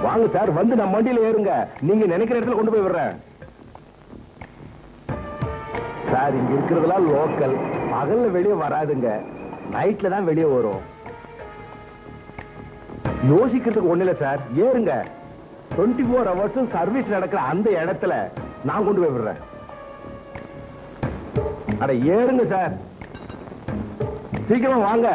வாங்க சார், வந்து நம்ம வண்டியில ஏறுங்க. நீங்க நினைக்கிற இடத்துல கொண்டு போய் விடுறேன் சார். இங்க இருக்கிறதெல்லாம் லோக்கல், பகல்ல வெளியே வராதுங்க, நைட்ல தான் வெளியே வரும். யோசிக்கிறதுக்கு ஒண்ணு இல்ல சார், ஏறுங்க. 24 hours சர்வீஸ் நடக்கிற அந்த இடத்துல நான் கொண்டு போய் விடுறேன். அட ஏறுங்க சார், சீக்கிரமா வாங்க.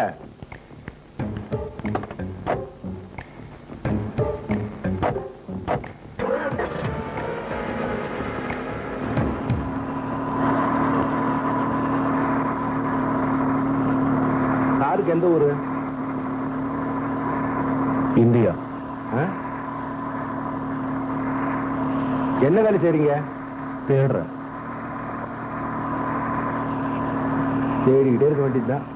சாருக்கு எந்த ஊரு? இந்தியா. என்ன வேலை செய்றீங்க? தேடுறேன். தேடிக்கிட்டே இருக்க வேண்டியதுதான்.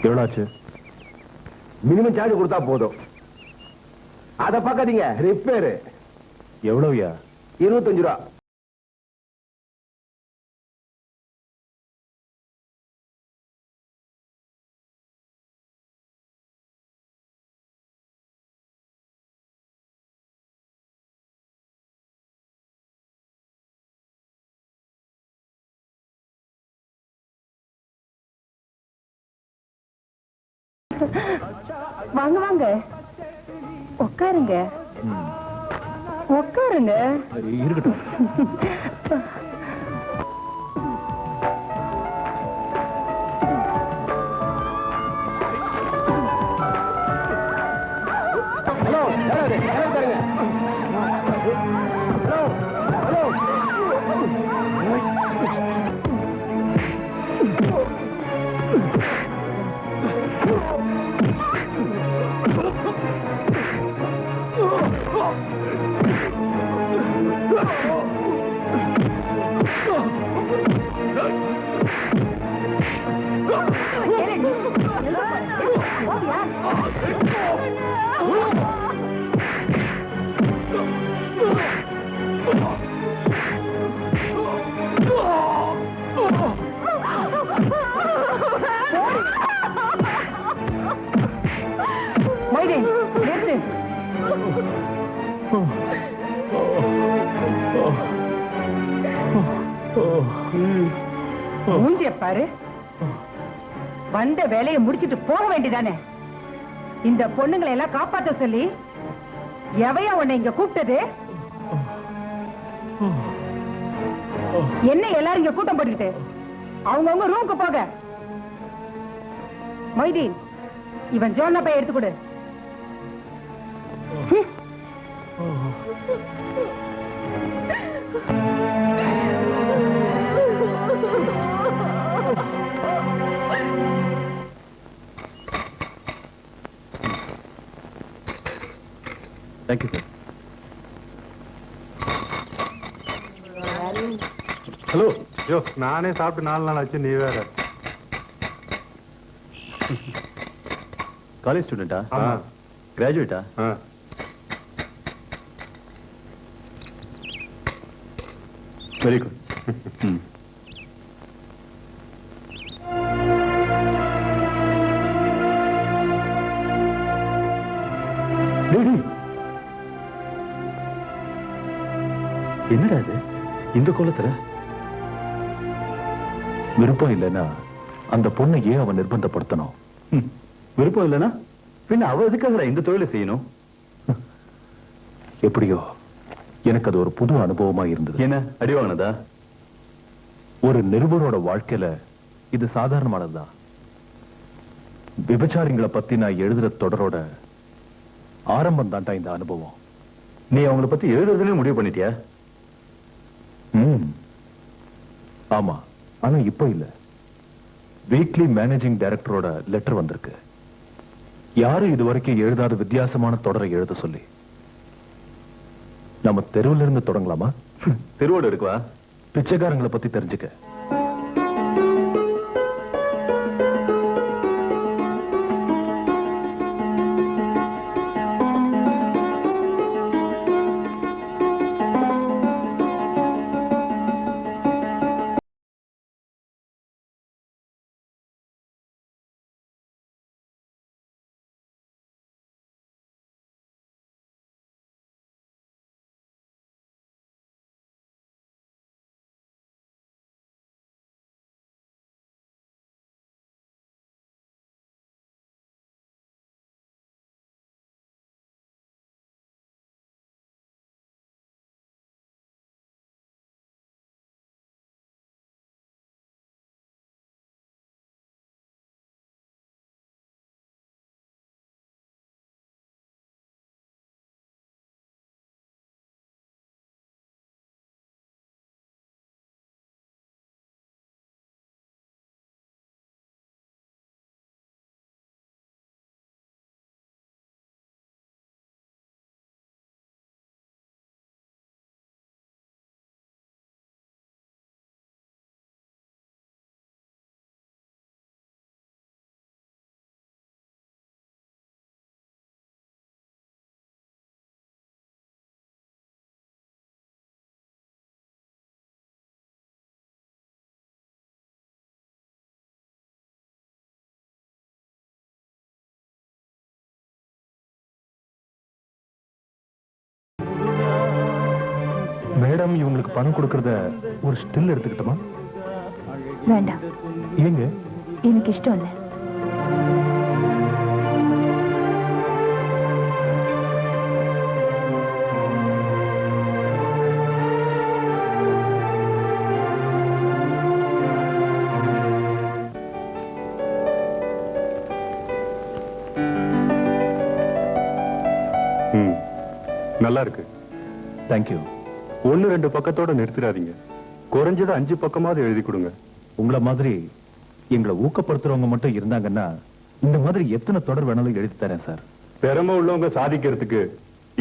எவ்வளவு ஆச்சு? மினிமம் சார்ஜ் கொடுத்தா போதும். அத பார்க்காதீங்க, ரிப்பேர். எவ்வளவுயா? 25 ரூபா. வாங்க வாங்க, உட்காருங்க உட்காருங்க. இருக்கட்டும். Hello, hello. மூஞ்சிய பாரு, வந்த வேலையை முடிச்சிட்டு போக வேண்டியதானே? இந்த பொண்ணுங்களை எல்லாம் காப்பாத்த சொல்லி எவையா உன்னை இங்க கூப்பிட்டது? என்ன எல்லாரும் இங்க கூட்டம் போட்டுக்கிட்டு? அவங்கவுங்க ரூமுக்கு போக. மொய்தீன், இவன் ஜோனா போய் எடுத்து கொடு. Thank you sir. ஹலோ யோ, நானே சாப்பிட்டு 4 நாள் ஆச்சு, நீ வேற. காலேஜ் ஸ்டூடெண்டா? ஆமா. கிராஜுவேட்டா? Very good. என்னடா இது இந்த கோலத்துல? விருப்பம் இல்லைன்னா அந்த பொண்ணை ஏன் அவன் நிர்பந்தப்படுத்தணும்? விருப்பம் இல்லைன்னா பின்ன அவ எதுக்காக இந்த தொழிலை செய்யணும்? எப்படியோ எனக்கு அது ஒரு புது அனுபவமா இருந்தது. என்ன அடிவானதா? ஒரு நிருபரோட வாழ்க்கையில இது சாதாரணமானதுதான். விபச்சாரிங்களை பத்தி நான் எழுதுற தொடரோட ஆரம்பம் தான்டா இந்த அனுபவம். நீ அவங்கள பத்தி எழுதுறதுன்னு முடிவு பண்ணிட்டியா? ஆமா, ஆனா இப்ப இல்ல. வீக்லி மேனேஜிங் டைரக்டரோட லெட்டர் வந்திருக்கு. யாரும் இதுவரைக்கும் எழுதாத வித்தியாசமான தொடரை எழுத சொல்லி. நம்ம தெருவுல இருந்து தொடங்கலாமா? தெருவோட இருக்குவா? பிச்சைக்காரங்களை பத்தி தெரிஞ்சுக்க. மேடம், இவங்களுக்கு பணம் கொடுக்கறத ஒரு ஸ்டில் எடுத்துக்கிட்டோமா? வேண்டாம். ஏங்க? எனக்கு இஷ்டம் இல்ல. நல்லா இருக்கு. தேங்க்யூ. 1-2 பக்கத்தோட நிறுத்திடாதீங்க. குறைஞ்சது 5 பக்கமாவது எழுதி கொடுங்க. உங்களை மாதிரி எங்களை ஊக்கப்படுத்துறவங்க மட்டும் இருந்தாங்கன்னா இந்த மாதிரி எத்தனை தொடர் வேணாலும் எழுதி தரேன் சார். திறமை உள்ளவங்க சாதிக்கிறதுக்கு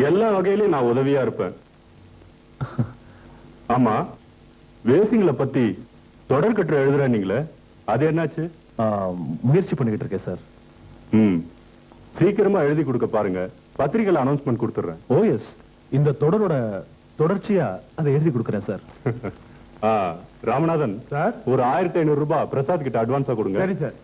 எல்லா வகையிலும் நான் உதவியா இருப்பேன். ஆமா, வேசிங்களை பத்தி தொடர் கட்டுரை எழுதுறீங்களே, அது என்னாச்சு? முயற்சி பண்ணிக்கிட்டு இருக்கேன் சார். சீக்கிரமா எழுதி கொடுக்க பாருங்க. பத்திரிகையில் அனௌன்ஸ்மெண்ட் கொடுத்துறேன். ஓ எஸ், இந்த தொடரோட தொடர்ச்சியா அதை எழுதி கொடுக்கிறேன் சார். ராமநாதன் சார், ஒரு 1500 ரூபாய் பிரசாத் கிட்ட அட்வான்ஸா கொடுங்க. சரி சார்.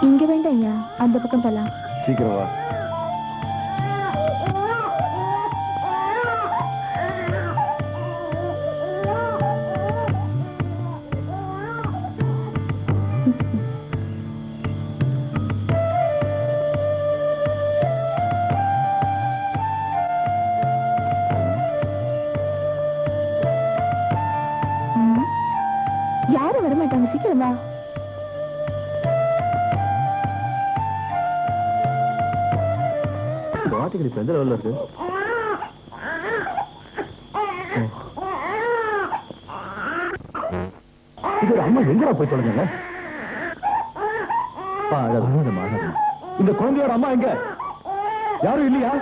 இங்க வேண்டாம் ஐயா, அந்த பக்கம் போலாம். சீக்கிரம் வா. யாரும் வரமாட்டாங்க, சீக்கிரம் வா. வாட்டிகள் இப்ப எந்த லெவல்ல இருக்கு? இது ஒரு அம்மா எங்கடா போய் தொலைஞ்சாங்க? இந்த குழந்தையோட அம்மா எங்க? யாரும் இல்லையா?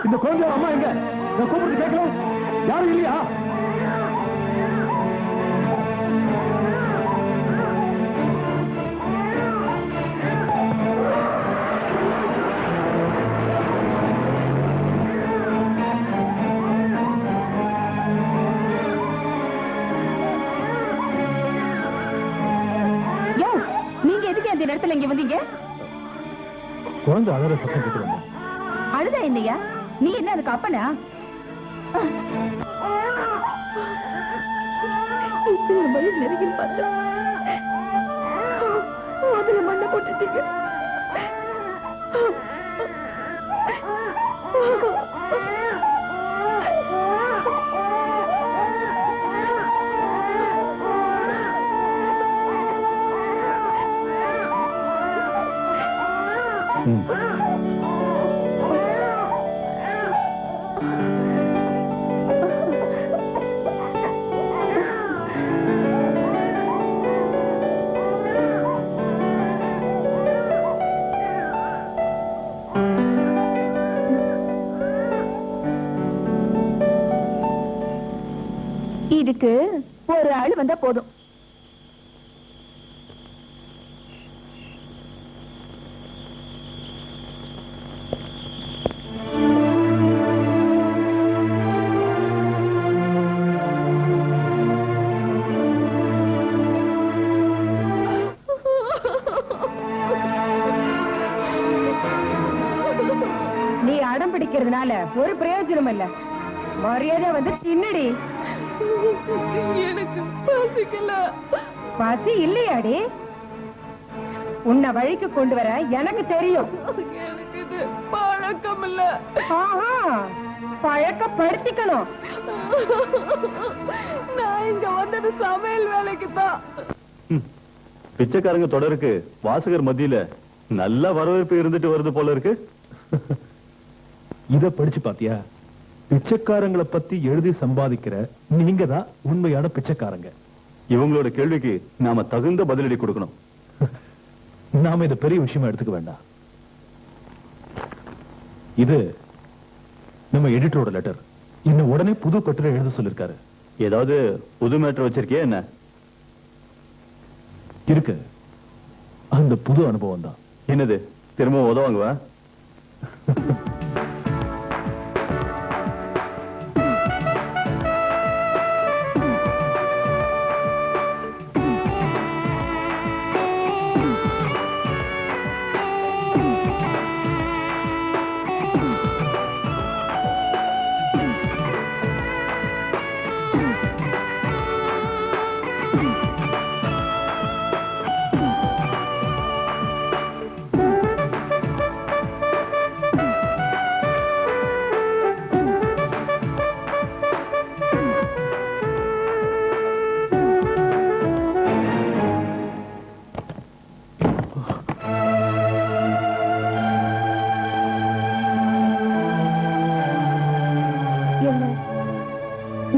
இந்த குழந்தையோட அம்மா எங்க? நான் கூப்பிட்டு கேட்கல, யாரும் இல்லையா? இந்த நேரத்துல இங்க வந்தீங்க? குழந்தை அழற சத்தம் கேட்டு வந்தேன். அழுதா என்னையா? நீ என்ன அதுக்கு அப்பனா? நெருங்கில் பார்த்தா அதுல மண்ணை போட்டுட்டீங்க. இதுக்கு ஒரு ஆள் வந்தா போதும். நீ அடம் பிடிக்கிறதுனால ஒரு பிரயோஜனம் இல்ல. மரியாதை வந்து தின்னடி. எனக்கு பசிக்கல. பசி இல்லையாடி? உன்னை வழிக்கு கொண்டு வர எனக்கு தெரியும். எனக்கு இது பழக்கம் இல்ல. பழக்கப்படுத்திக்கணும். நான் இங்க வந்தது சமையல் வேலைக்கு தான். பிச்சைக்காரங்க தொடருக்கு வாசகர் மத்தியில நல்ல வரவேற்பு இருந்துட்டு வருது போல இருக்கு. இத படிச்சு பாத்தியா? பிச்சைக்காரங்களை பத்தி எழுதி சம்பாதிக்கிற நீங்க தான் உண்மையான பிச்சைக்காரங்க. இவங்களோட கேள்விக்கு நாம தகுந்த பதிலடி கொடுக்கணும். நாம இத பெரிய விஷயமா எடுத்துக்க வேண்டாம். இது நம்ம எடிட்டரோட லெட்டர். இன்னும் உடனே புது கட்டுரை எழுத சொல்லிருக்காரு. ஏதாவது புது மேட்டர் வச்சிருக்கியா என்ன? இருக்கு. அந்த புது அனுபவம் தான். என்னது? திரும்ப உதவாங்குவா?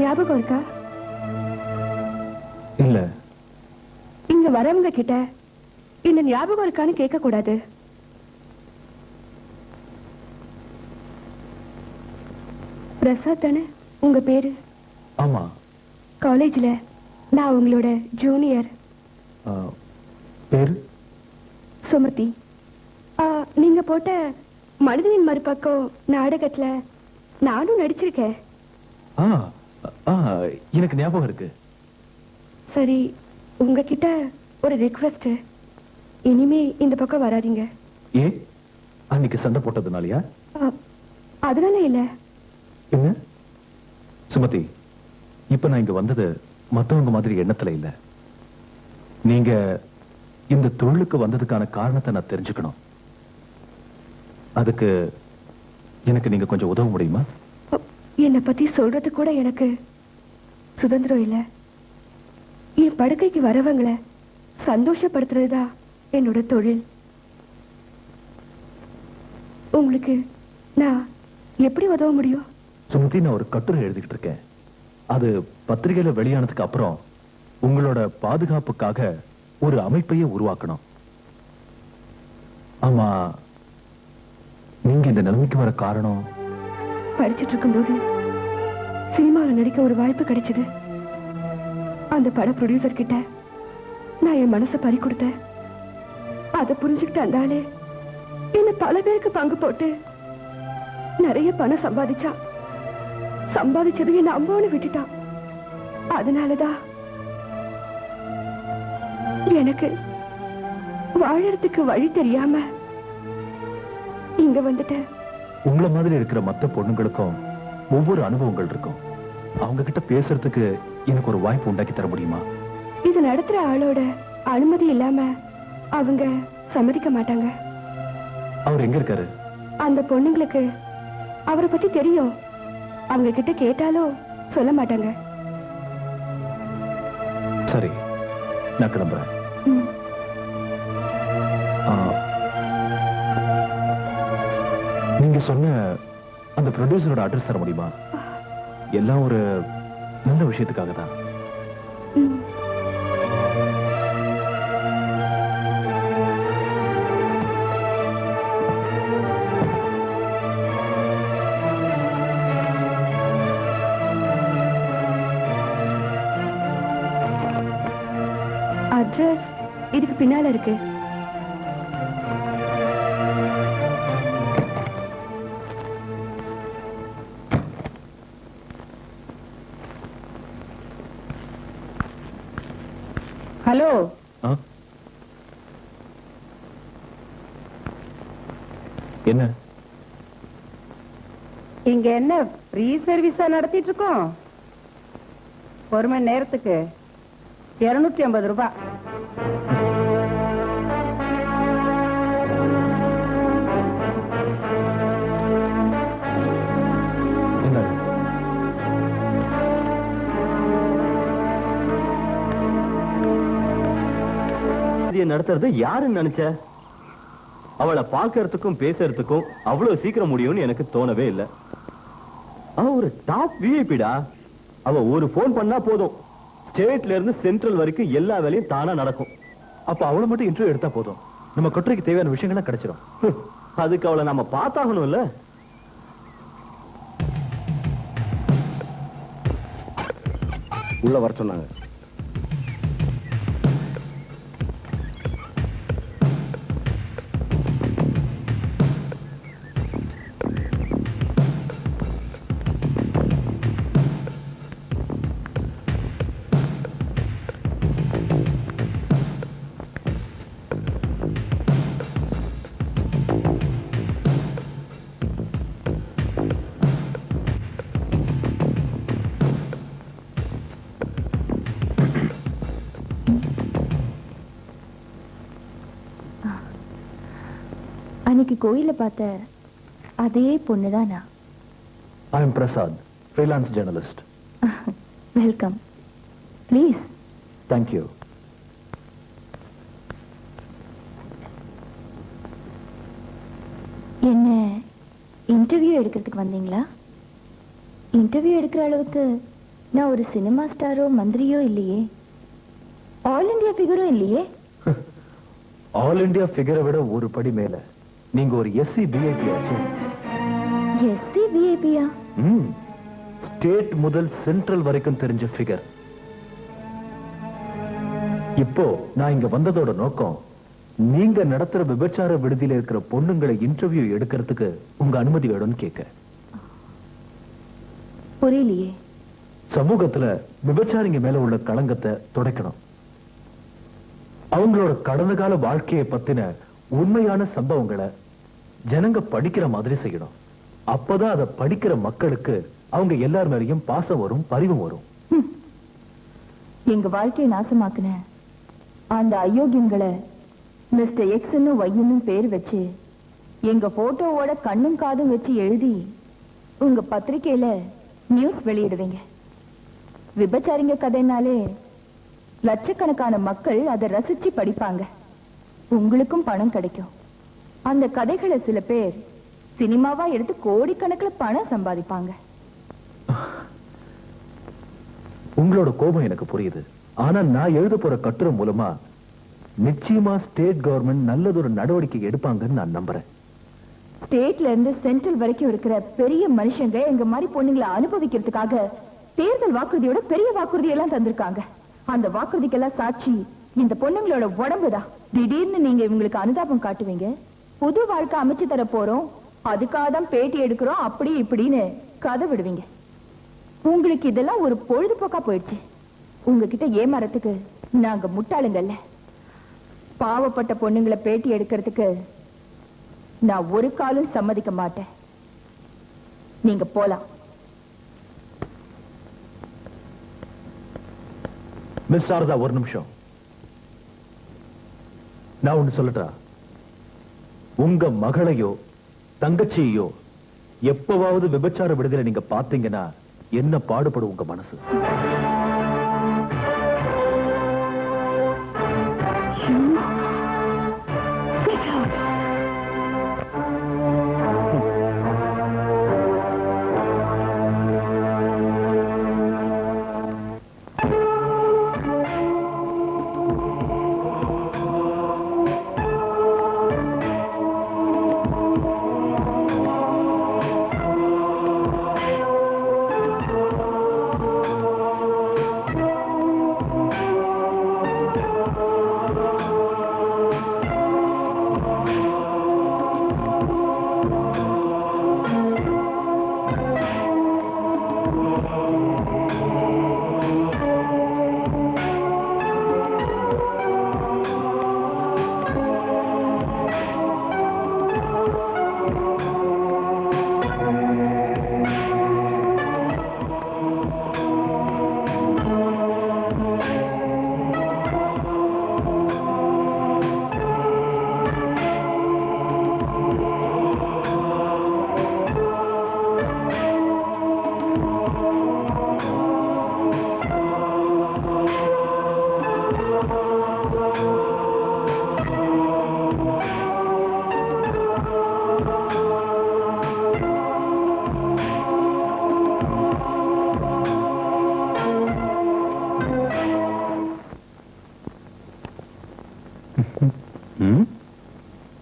ஞாபகம் இருக்கா? இல்ல. இங்க வரவங்க கிட்ட இந்த ஞாபகம் இருக்கான்னு கேட்க கூடாது. பிரசாத் தானே உங்க பேரு? ஆமா. காலேஜ்ல நான் உங்களோட ஜூனியர். பேரு சுமதி. நீங்க போட்ட மனிதனின் மறுபக்கம் நாடகத்துல நானும் நடிச்சிருக்கேன். எனக்கு ஞாபகம் இருக்கு. சரி, உங்ககிட்ட ஒரு ரிக்வெஸ்ட். இனிமே இந்த பக்கம் வராதீங்க. ஏ அன்னைக்கு சண்டை போட்டதுனாலயா? அதனால இல்ல. என்ன சுமதி, இப்ப நான் இங்க வந்தது மத்தவங்க மாதிரி எண்ணத்துல இல்ல. நீங்க இந்த தொழிலுக்கு வந்ததுக்கான காரணத்தை நான் தெரிஞ்சுக்கணும். அதுக்கு எனக்கு நீங்க கொஞ்சம் உதவ முடியுமா? என்னை பத்தி சொல்றது கூட எனக்கு சுதந்திரம் இல்ல. என் படுக்கைக்கு வரவங்களை சந்தோஷப்படுத்துறதுதான் என்னோட தொழில். உங்களுக்கு நான் எப்படி உதவ முடியும்? சுமதி, நான் ஒரு கட்டுரை எழுதிக்கிட்டு இருக்கேன். அது பத்திரிகையில வெளியானதுக்கு அப்புறம் உங்களோட பாதுகாப்புக்காக ஒரு அமைப்பையே உருவாக்கணும். ஆமா, நீங்க இந்த நிலைமைக்கு வர காரணம்? படிச்சுட்டு இருக்கும்போது சினிமாவில் நடிக்க ஒரு வாய்ப்பு கிடைச்சது. அந்த பட ப்ரொடியூசர் கிட்ட நான் என் மனசை பறி கொடுத்தேன். அதை புரிஞ்சுக்கிட்டு அந்த ஆளு என்ன பல பேருக்கு பங்கு போட்டு நிறைய பணம் சம்பாதிச்சான். சம்பாதிச்சது என்ன அம்போன்னு விட்டுட்டான். அதனாலதான் எனக்கு வாழறதுக்கு வழி தெரியாம இங்க வந்துட்டேன். உங்களை மாதிரி இருக்கிற மத்த பொண்ணுங்களுக்கும் ஒவ்வொரு அனுபவங்கள் இருக்கும். அவங்க கிட்ட பேசுறதுக்கு எனக்கு ஒரு வாய்ப்பு உண்டாக்கி தர முடியுமா? இது நடத்துற ஆளோட அனுமதி இல்லாம அவங்க சம்மதிக்க மாட்டாங்க. அவர் எங்க இருக்காரு? அந்த பொண்ணுங்களுக்கு அவரை பத்தி தெரியும். அவங்க கிட்ட கேட்டாலும் சொல்ல மாட்டாங்க. சரி, நான் கிளம்புறேன். நீங்க சொன்ன அந்த ப்ரொடியூசரோட அட்ரஸ் தர முடியுமா? எல்லாம் ஒரு நல்ல விஷயத்துக்காக தான். அட்ரஸ் இதுக்கு பின்னால இருக்கு. ஹலோ, என்ன இங்க என்ன ஃப்ரீ சர்வீஸா நடத்திட்டு இருக்கோம்? ஒரு மணி நேரத்துக்கு 250 ரூபாய். நடத்துறது யாருன்னு நினைச்ச? அவளை பாக்கிறதுக்கும் பேசுறதுக்கும் அவ்வளவு சீக்கிரம் முடியும்னு எனக்கு தோணவே இல்லை. அவ ஒரு டாப் விஐபிடா. அவ ஒரு போன் பண்ணா போதும், ஸ்டேட்ல இருந்து சென்ட்ரல் வரைக்கும் எல்லா வேலையும் தானா நடக்கும். அப்ப அவளை மட்டும் இன்டர்வியூ எடுத்தா போதும், நம்ம கட்டுரைக்கு தேவையான விஷயங்கள்லாம் கிடைச்சிடும். அதுக்கு அவளை நம்ம பார்த்தாகணும் இல்ல? உள்ள வர சொன்னாங்க. அன்னைக்கு கோயில பார்த்த அதே பொண்ணுதானா? I am Prasad, freelance journalist. Welcome. Please. Thank you. என்ன இன்டர்வியூ எடுக்கிறதுக்கு வந்தீங்களா? இன்டர்வியூ எடுக்கிற அளவுக்கு நான் ஒரு சினிமா ஸ்டாரோ மந்திரியோ இல்லையே. ஆல் இந்தியா ஃபிகரும் இல்லையே. ஆல் இந்தியா ஃபிகரை விட ஒரு படி மேல நீங்க ஒரு எஸ்சி விஐபி ஆச்சு. எஸ்சி விஐபியா? ஸ்டேட் முதல் சென்ட்ரல் வரைக்கும் தெரிஞ்ச ஃபிகர். இப்போ நான் இங்க வந்ததோட நோக்கம், நீங்க நடத்துற விபச்சார விடுதியில இருக்கிற பொண்ணுங்களை இன்டர்வியூ எடுக்கிறதுக்கு உங்க அனுமதி வேணும்னு கேட்க. புரியலையே. சமூகத்துல விபச்சாரிங்க மேல உள்ள களங்கத்தை துடைக்கணும். அவங்களோட கடந்த கால வாழ்க்கையை பத்தின உண்மையான சம்பவங்களை ஜனங்க படிக்கிற மாதிரி செய்யணும். அப்பதான் அதை படிக்கிற மக்களுக்கு அவங்க எல்லார் மேலேயும் பாசம் வரும், பரிவும் வரும். எங்க வாழ்க்கையை நாசமாக்குன அந்த அயோக்கியங்களை மிஸ்டர் எக்ஸ்ன்னு ஒய்ன்னு பேர் வச்சு எங்க போட்டோவோட கண்ணும் காதும் வச்சு எழுதி உங்க பத்திரிக்கையில நியூஸ் வெளியிடுவீங்க. விபச்சாரிங்க கதைனாலே லட்சக்கணக்கான மக்கள் அதை ரசிச்சு படிப்பாங்க. உங்களுக்கும் பணம் கிடைக்கும். அந்த கதைகளை சில பேர் சினிமாவா எடுத்து கோடிக்கணக்கில் பணம் சம்பாதிப்பாங்க. உங்களோட கோபம் எனக்கு புரியுது. ஆனா நான் எழுத போற கட்டுரை மூலமா நிச்சயமா ஸ்டேட் கவர்மெண்ட் நல்லதொரு நடவடிக்கை எடுப்பாங்கன்னு நான் நம்புறேன். ஸ்டேட்ல இருந்து சென்ட்ரல் வரைக்கும் இருக்கிற பெரிய மனுஷங்க எங்க மாதிரி பொண்ணுங்களை அனுபவிக்கிறதுக்காக தேர்தல் வாக்குறுதியோட பெரிய வாக்குறுதி எல்லாம் தந்திருக்காங்க. அந்த வாக்குறுதிக்கெல்லாம் சாட்சி இந்த பொண்ணுங்களோட உடம்புதான். திடீர்னு நீங்க இவங்களுக்கு அனுதாபம் காட்டுவீங்க, புது வாழ்க்கை அமைச்சு தர போறோம், அதுக்காக தான் பேட்டி எடுக்கிறோம், அப்படி இப்படின்னு கதை விடுவீங்க. உங்களுக்கு இதெல்லாம் ஒரு பொழுதுபோக்கா போயிடுச்சு. உங்ககிட்ட ஏமாறதுக்கு நாங்க முட்டாளுங்கல்ல. பாவப்பட்ட பொண்ணுங்களை பேட்டி எடுக்கிறதுக்கு நான் ஒரு காலம் சம்மதிக்க மாட்டேன். நீங்க போலாம். மிஸ் சாரதா, ஒரு நிமிஷம். நான் ஒண்ணு சொல்லட்டா? உங்க மகளையோ தங்கச்சியோ எப்பவாவது விபச்சார விடுதலை நீங்க பாத்தீங்கன்னா என்ன பாடுபடும் உங்க மனசு?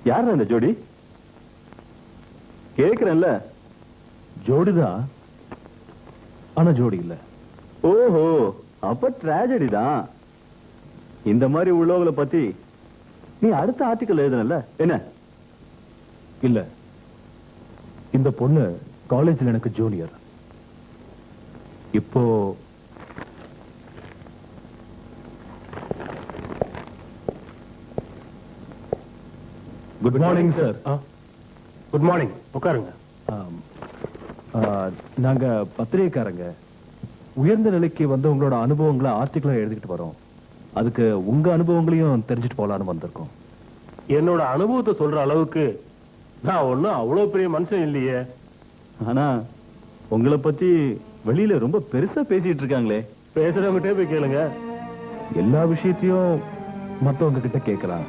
யார் அந்த ஜோடி? கேக்குறேன்ல. ஜோடிதான், ஆனா ஜோடி இல்ல. ஓஹோ, அப்ப டிராஜடி தான். இந்த மாதிரி உள்ளவங்களை பத்தி நீ அடுத்த ஆர்டிக்கல் எழுதுனல்ல, என்ன? இல்ல, இந்த பொண்ணு காலேஜ்ல எனக்கு ஜூனியர். இப்போ good morning sir. Good morning, உட்காருங்க. நாங்க பத்திரிகைக்காரங்க. உயர்ந்த நிலைக்கு வந்து உங்களோட அனுபவங்களை ஆர்டிக்கலா எழுதிட்டு வரோம். அதுக்கு உங்க அனுபவங்களையும் தெரிஞ்சுட்டு போலான்னு வந்திருக்கோம். என்னோட அனுபவத்தை சொல்ற அளவுக்கு நான் ஒண்ணும் அவ்வளவு பெரிய மனுஷன் இல்லையே. ஆனா உங்களை பத்தி வெளியில ரொம்ப பெருசா பேசிட்டு இருக்காங்களே. பேசுறவங்கிட்டே போய் கேளுங்க. எல்லா விஷயத்தையும் மத்தவங்க கிட்ட கேட்கலாம்.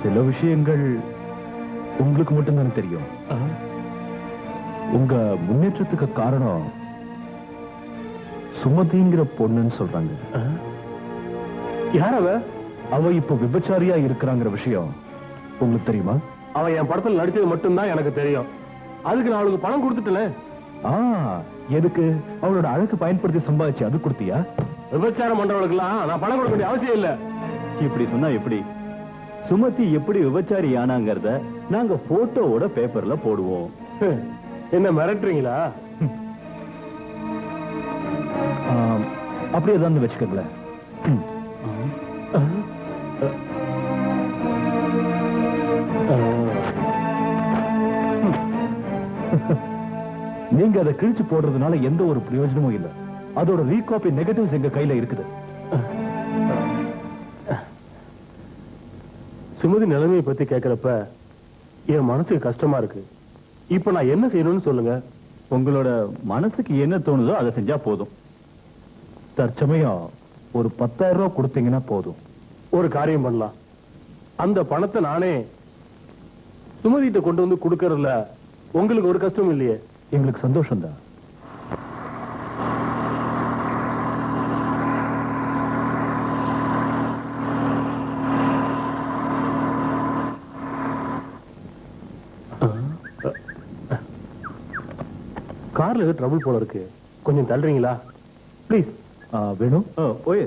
சில விஷயங்கள் உங்களுக்கு மட்டும்தானே தெரியும். உங்க முன்னேற்றத்துக்கு காரணம் சுமதிங்கிற பொண்ணுன்னு சொல்றாங்க. யார் அவ? அவ இப்ப விபச்சாரியா இருக்கிறாங்கிற விஷயம் உங்களுக்கு தெரியுமா? அவ என் படத்துல நடிச்சது மட்டும்தான் எனக்கு தெரியும். அதுக்கு நான் அவளுக்கு பணம் கொடுத்துட்டேன். எதுக்கு? அவளோட அழகு பயன்படுத்தி சம்பாதிச்சு அது கொடுத்தியா? விபச்சாரம் பண்றவளுக்கு எல்லாம் நான் பணம் கொடுக்க வேண்டிய அவசியம் இல்ல. இப்படி சொன்னா எப்படி? சுமதி எப்படி விபச்சாரி ஆனாங்கிறத நாங்க போட்டோவோட பேப்பர்ல போடுவோம். என்ன மிரட்டுறீங்களா? அப்படியே தான் வச்சுக்கோங்களேன். நீங்க அதை கிழிச்சு போடுறதுனால எந்த ஒரு பிரயோஜனமும் இல்ல. அதோட ரீகாப்பி நெகட்டிவ்ஸ் எங்க கையில இருக்குது. சுமதி நிலைமையை பத்தி கேட்கிறப்ப என் மனசுக்கு கஷ்டமா இருக்கு. இப்ப நான் என்ன செய்யணும்னு சொல்லுங்க. உங்களோட மனசுக்கு என்ன தோணுதோ அதை செஞ்சா போதும். தற்சமயம் ஒரு 10,000 ரூபாய் கொடுத்தீங்கன்னா போதும். ஒரு காரியம் பண்ணலாம். அந்த பணத்தை நானே சுமதிட்ட கொண்டு வந்து கொடுக்கறதுல உங்களுக்கு ஒரு கஷ்டம் இல்லையே? எங்களுக்கு சந்தோஷம் தான். கார்ல ஏதோ ட்ரபிள் போல இருக்கு. கொஞ்சம் தள்ளுறீங்களா ப்ளீஸ்? வேணும். போய்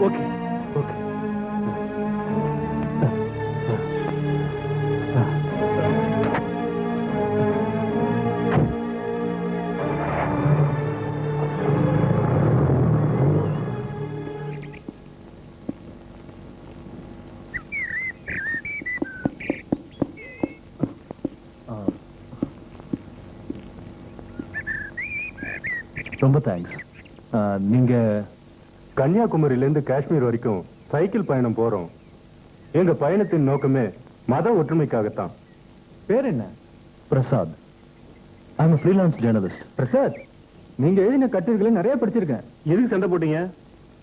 ஓகே ஓகே. ரொம்ப தேங்க்ஸ். நீங்க கன்னியாகுமரியிலிருந்து காஷ்மீர் வரைக்கும் சைக்கிள் பயணம் போறோம். எங்க பயணத்தின் நோக்கமே மத ஒற்றுமைக்காகத்தான். பேர் என்ன? Prasad. I am freelance journalist. Prasad, நீங்க எழுதின கட்டுரைகளை நிறைய படிச்சிருக்கேன். எதுக்கு சண்டை போட்டீங்க?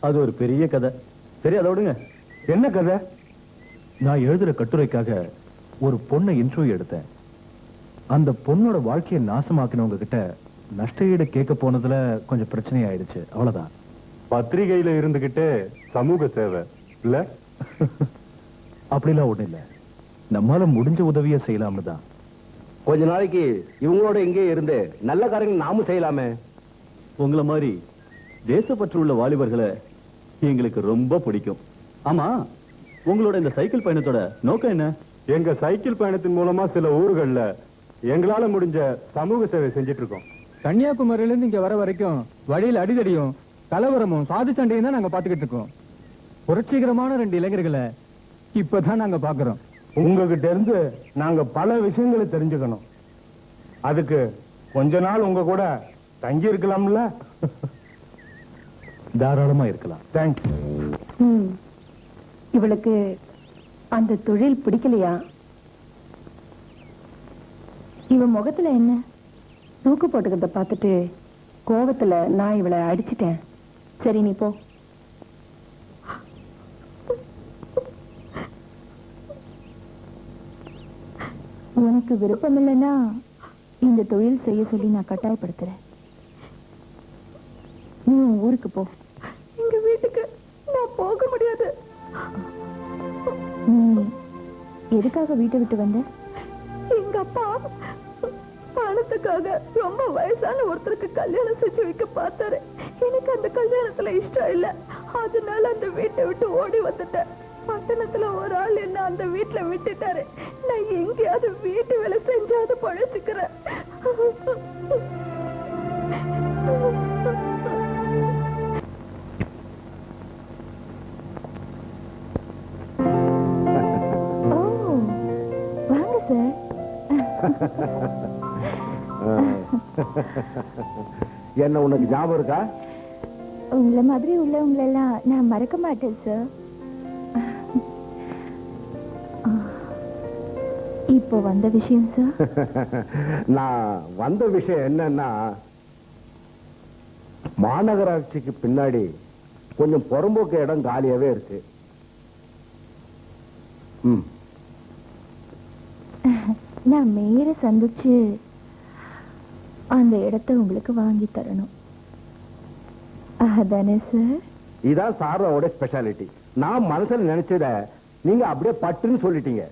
அது ஒரு பெரிய கதை. சரி, அதை விடுங்க. என்ன கதை? நான் எழுதுற கட்டுரைக்காக ஒரு பொண்ணை இன்டர்வியூ எடுத்தேன். அந்த பொண்ணோட வாழ்க்கையை நாசமாக்கினவங்க கிட்ட நஷ்டஈடு கேட்க போனதுல கொஞ்சம் பிரச்சனை ஆயிடுச்சு. அவ்வளவுதான். பத்திரிகையில இருந்துகிட்டு சமூக சேவை இல்ல? அப்படிலாம் ஒண்ணு இல்ல. நம்மால முடிஞ்ச உதவியை செய்யலாம்னு தான். கொஞ்ச நாளைக்கு இவங்களோட இங்கே இருந்து நல்ல காரியங்கள் நாமும் செய்யலாமே. உங்களை மாதிரி தேசப்பற்று உள்ள வாலிபர்களை எங்களுக்கு ரொம்ப பிடிக்கும். ஆமா, உங்களோட இந்த சைக்கிள் பயணத்தோட நோக்கம் என்ன? எங்க சைக்கிள் பயணத்தின் மூலமா சில ஊர்கள்ல எங்களால முடிஞ்ச சமூக சேவை செஞ்சிட்டு இருக்கோம். கன்னியாகுமரியில இருந்து இங்க வர வரைக்கும் வழியில் அடிதடியும் கலவரமும் சாதி சண்டையும் தான் நாங்க பாத்துக்கிட்டு இருக்கோம். புரட்சிகரமான 2 இளைஞர்களை இப்பதான் நாங்க பாக்குறோம். உங்ககிட்ட இருந்து நாங்க பல விஷயங்களை தெரிஞ்சுக்கணும். அதுக்கு கொஞ்ச நாள் உங்க கூட தங்கி இருக்கலாம்ல? தாராளமா இருக்கலாம். தேங்க்ஸ். இவளுக்கு அந்த தொழில் பிடிக்கலையா? இவன் முகத்துல என்ன? தூக்கு போட்டுக்கிறத பார்த்துட்டு கோவத்துல நான் இவளை அடிச்சிட்டேன். சரி, நீ போ. உனக்கு விருப்பம் இல்லைன்னா இந்த தொழில் செய்ய சொல்லி நான் கட்டாயப்படுத்துறேன். நீ உன் ஊருக்கு போ. எங்க வீட்டுக்கு நான் போக முடியாது. நீ எதுக்காக வீட்டை விட்டு வந்த? எங்க அப்பா பணத்துக்காக ரொம்ப வயசான ஒருத்தருக்கு கல்யாணம் செஞ்சு வைக்க பார்த்தாரு. எனக்கு அந்த கல்யாணத்துல இஷ்டம் இல்ல. அதனால அந்த வீட்டை விட்டு ஓடி வந்துட்டேன். பட்டணத்துல ஒரு ஆள் என்ன அந்த வீட்டுல விட்டுட்டாரு. நான் எங்கேயாவது வீட்டு வேலை செஞ்சாவது பழச்சுக்கிறேன். வாங்க சார். என்ன உனக்கு ஞாபகம் இருக்கா? உங்களை மாதிரி உள்ளவங்களெல்லாம் நான் மறக்க மாட்டேன் சார். இப்போ வந்த விஷயம் சார். நான் வந்த விஷயம் என்னன்னா, மாநகராட்சிக்கு பின்னாடி கொஞ்சம் புறம்போக்கு இடம் காலியாவே இருக்கு. நான் மேயரை சந்திச்சு அந்த இடத்தை உங்களுக்கு வாங்கி தரணும். அதானே சார்? இதான் சாரோட ஸ்பெஷாலிட்டி. நான் மனசுல நினைச்சத நீங்க அப்படியே பட்டுன்னு சொல்லிட்டீங்க.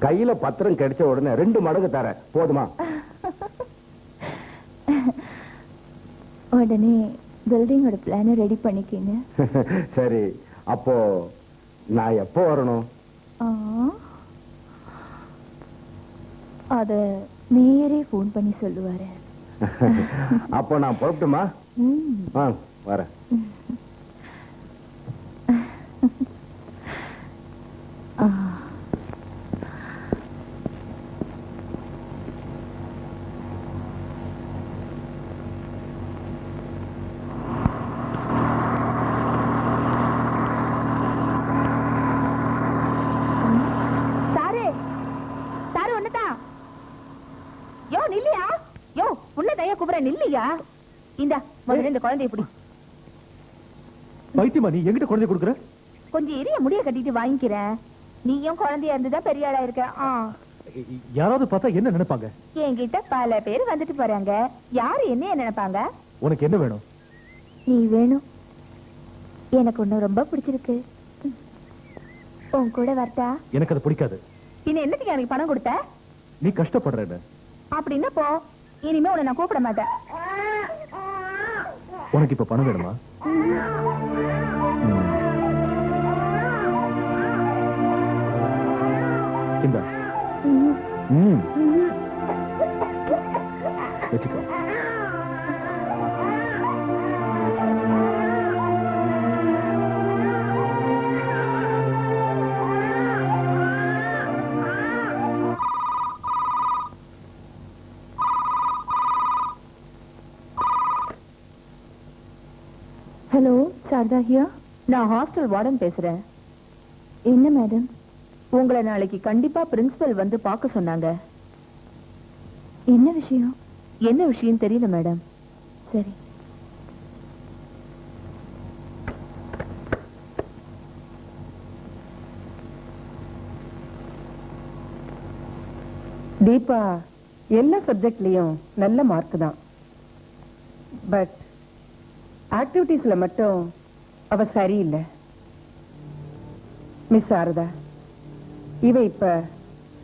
கையில பத்திரம் கிடைச்ச உடனே 2 மடங்கு தரேன், போதுமா? உடனே பில்டிங்கோட பிளானை ரெடி பண்ணிக்கிங்க. சரி, அப்போ நான் எப்போ வரணும்? அத மேயரே போன் பண்ணி சொல்லுவாரு. அப்போ நான் புறப்பட்டுமா? வரேன். நில்லையா? இந்த முதல்ல இந்த குழந்தைய பிடி. பைத்தியமா நீ எங்கிட்ட குழந்தை கொடுக்குற? கொஞ்சம் எரிய முடிய கட்டிட்டு வாங்கிக்கிறேன். நீயும் குழந்தையா இருந்துதான் பெரிய ஆளா இருக்க. யாராவது பார்த்தா என்ன நினைப்பாங்க? என்கிட்ட பல பேர் வந்துட்டு போறாங்க. யாரு என்ன நினைப்பாங்க? உனக்கு என்ன வேணும்? நீ வேணும். எனக்கு ஒண்ணு ரொம்ப பிடிச்சிருக்கு. உன் கூட வரட்டா? எனக்கு அது பிடிக்காது. இன்னும் என்னத்துக்கு எனக்கு பணம் கொடுத்த? நீ கஷ்டப்படுற. அப்படின்னா போ. இனிமே உன்னை நான் கூப்பிட மாட்டேன். உனக்கு இப்ப பணம் வேணுமா? இந்த வச்சுக்கோ. சாரதா ஹியா, நான் ஹாஸ்டல் வார்டன் பேசுறேன். என்ன மேடம்? உங்களை நாளைக்கு கண்டிப்பா பிரின்சிபல் வந்து பார்க்க சொன்னாங்க. என்ன விஷயம்? என்ன விஷயம் தெரியல மேடம். சரி. தீபா எல்லா சப்ஜெக்ட்லயும் நல்ல மார்க் தான். பட் ஆக்டிவிட்டீஸ்ல மட்டும் அவ சரியில்லை. மிஸ் சாரதா, இவ இப்ப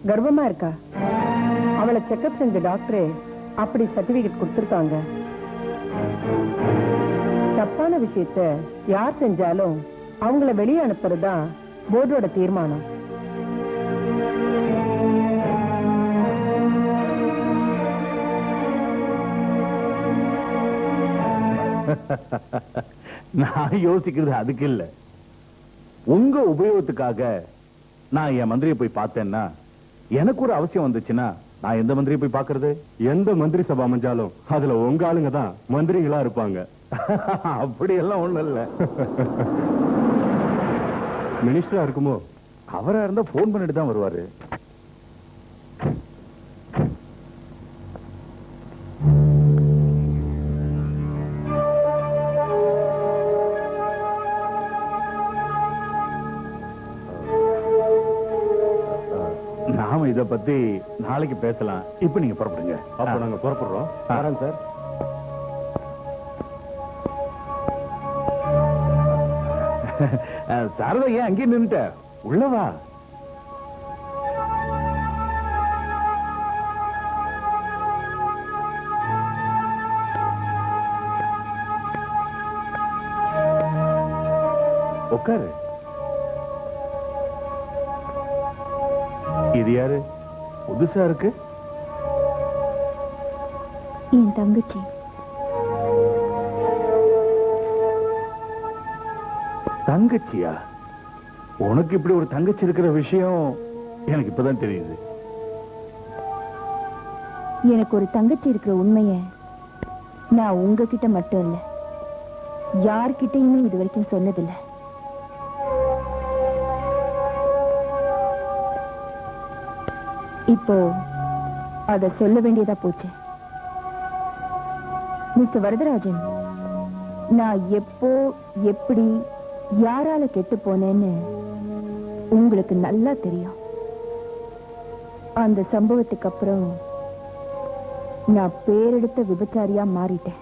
கர்ப்பமா இருக்கா. அவளை செக்அப் செஞ்ச டாக்டரே அப்படி சர்டிபிகேட் கொடுத்திருக்காங்க. தப்பான விஷயத்த யார் செஞ்சாலும் அவங்கள வெளியே அனுப்புறதுதான் போர்டோட தீர்மானம். நான் யோசிக்கிறது அதுக்கு இல்ல, உங்க உபயோகத்துக்காக நான் என் மந்திரியை போய் பார்த்தேன்னா எனக்கு ஒரு அவசியம் வந்துச்சுன்னா நான் எந்த மந்திரியை போய் பார்க்கறது? எந்த மந்திரி சபை அமைஞ்சாலும் அதுல உங்க ஆளுங்க தான் மந்திரிகளா இருப்பாங்க. அப்படி எல்லாம் ஒண்ணும் இல்ல. மினிஸ்டரா இருக்குமோ? அவரா இருந்தா போன் பண்ணிட்டு தான் வருவாரு. நாம இத பத்தி நாளைக்கு பேசலாம். இப்ப நீங்க புறப்படுங்க. அப்ப நாங்க புறப்படுறோம். வரேன் சார். சாரதா, ஏன் அங்கே நின்னுட்ட? உள்ளவா. உட்காரு. இது யாரு? புதுசா இருக்கு. என் தங்கச்சி. தங்கச்சியா? உனக்கு இப்படி ஒரு தங்கச்சி இருக்கிற விஷயம் எனக்கு இப்பதான் தெரியுது. எனக்கு ஒரு தங்கச்சி இருக்கிற உண்மைய நான் உங்ககிட்ட மட்டும் இல்ல, யார்கிட்டயுமே இது வரைக்கும் சொன்னதில்லை. இப்போ அத சொல்ல வேண்டியதா போச்சு. மிஸ்டர் வரதராஜன், நான் எப்போ எப்படி யாரால கெட்டு போனேன்னு உங்களுக்கு நல்லா தெரியும். அந்த சம்பவத்துக்கு அப்புறம் நான் பேரெடுத்த விபச்சாரியா மாறிட்டேன்.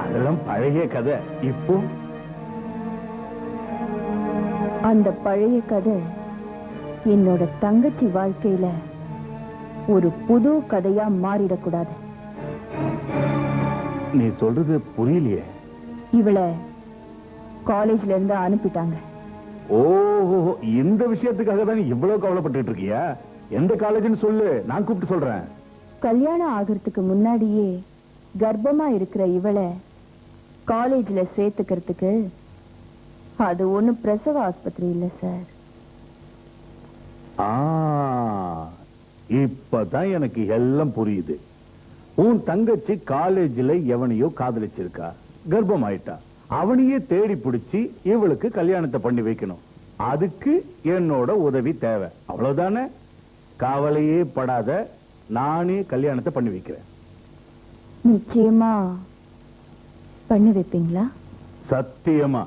அதெல்லாம் பழைய கதை. இப்போ அந்த பழைய கதை என்னோட தங்கச்சி வாழ்க்கையில ஒரு புது கதையா மாறிடக்கூடாது. நீ சொல்றது புரியலையே. இவளை காலேஜ்ல இருந்து அனுப்பிட்டாங்க. ஓஹோ, இந்த விஷயத்துக்காக தான் இவ்வளவு கவலைப்பட்டு இருக்கியா? எந்த காலேஜ்னு சொல்லு, நான் கூப்பிட்டு சொல்றேன். கல்யாணம் ஆகிறதுக்கு முன்னாடியே கர்ப்பமா இருக்கிற இவளை காலேஜ்ல சேர்த்துக்கிறதுக்கு அது ஒண்ணும் பிரசவ ஆஸ்பத்திரி இல்ல சார். இப்பதான் எனக்கு எல்லாம் புரியுது. உன் தங்கச்சி காலேஜ்ல எவனையோ காதலிச்சிருக்கா, கர்ப்பம் ஆயிட்டா. அவனையே தேடி பிடிச்சி இவளுக்கு கல்யாணத்தை பண்ணி வைக்கணும். அதுக்கு என்னோட உதவி தேவை, அவ்வளவுதானே? கவலையே படாத, நானே கல்யாணத்தை பண்ணி வைக்கிறேன். நிச்சயமா பண்ணி வைப்பீங்களா? சத்தியமா.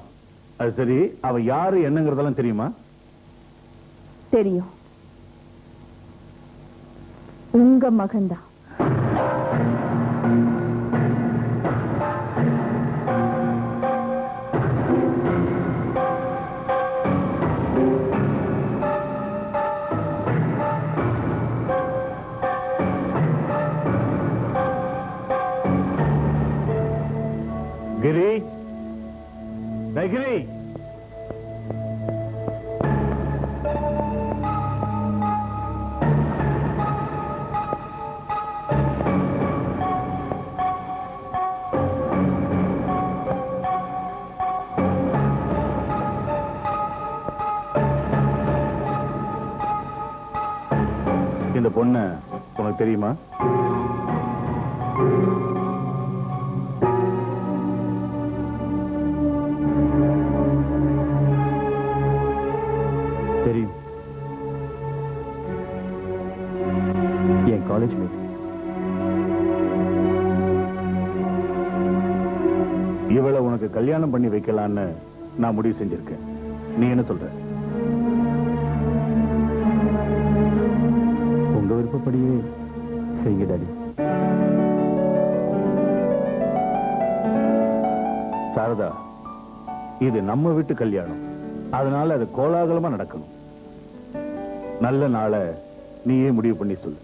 அது சரி, அவ யாரு என்னங்கறதெல்லாம் தெரியுமா? தெரியும். உங்க மகன்தான். கிரி, கிரி, இந்த பொண்ணு உனக்கு தெரியுமா? என் காலேஜ் மேட். இவளை உனக்கு கல்யாணம் பண்ணி வைக்கலான்னு நான் முடிவு செஞ்சிருக்கேன். நீ என்ன சொல்ற? உங்க விருப்பப்படியே செய்யுங்க டாடி. சாரதா, இது நம்ம வீட்டு கல்யாணம், அதனால அது கோலாகலமா நடக்கணும். நல்ல நாளை நீயே முடிவு பண்ணி சொல்லு.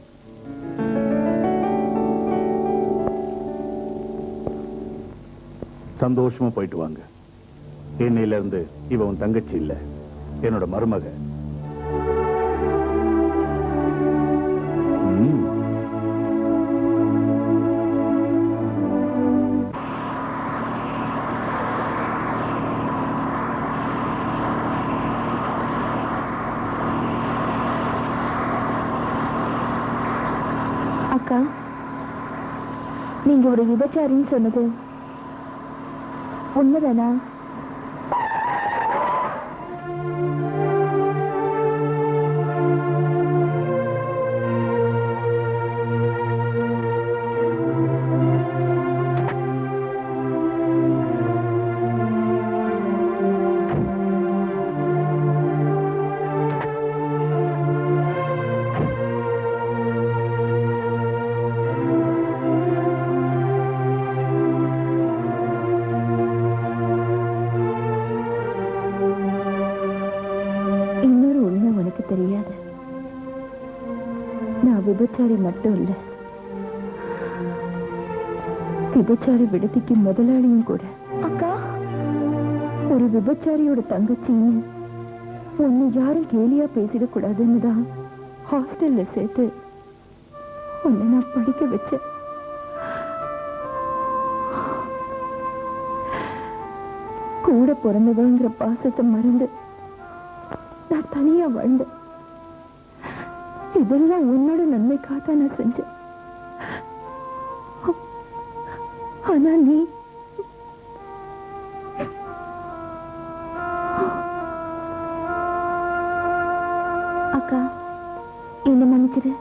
சந்தோஷமா போயிட்டு வாங்க. என்னையில இருந்து இவ உன் தங்கச்சி இல்ல, என்னோட மருமக. அக்கா, நீங்க ஒரு விபச்சாரின்னு சொன்னது உண்மைதானா? தெரியாது, நான் விபச்சாரி மட்டும் இல்ல, விபச்சாரி விடுதிக்கு முதலாளியும் கூட. அக்கா, ஒரு விபச்சாரியோட தங்கச்சின்னு உன்னை யாரும் கேலியா பேசிடக்கூடாதுன்னு தான் ஹாஸ்டல்ல சேர்த்து உன்னை நான் படிக்க வச்சேன். கூட பிறந்தவங்கிற பாசத்தை மறந்து நான் தனியா வாழ்ந்தேன். இதெல்லாம் உன்னோட நன்மைக்காக நான் செஞ்சேன். ஆனா நீ அக்கா என்ன மன்னிச்சிரு.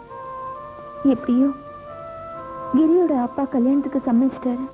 எப்படியோ கிரியோட அப்பா கல்யாணத்துக்கு சம்மதிச்சிட்டாரு.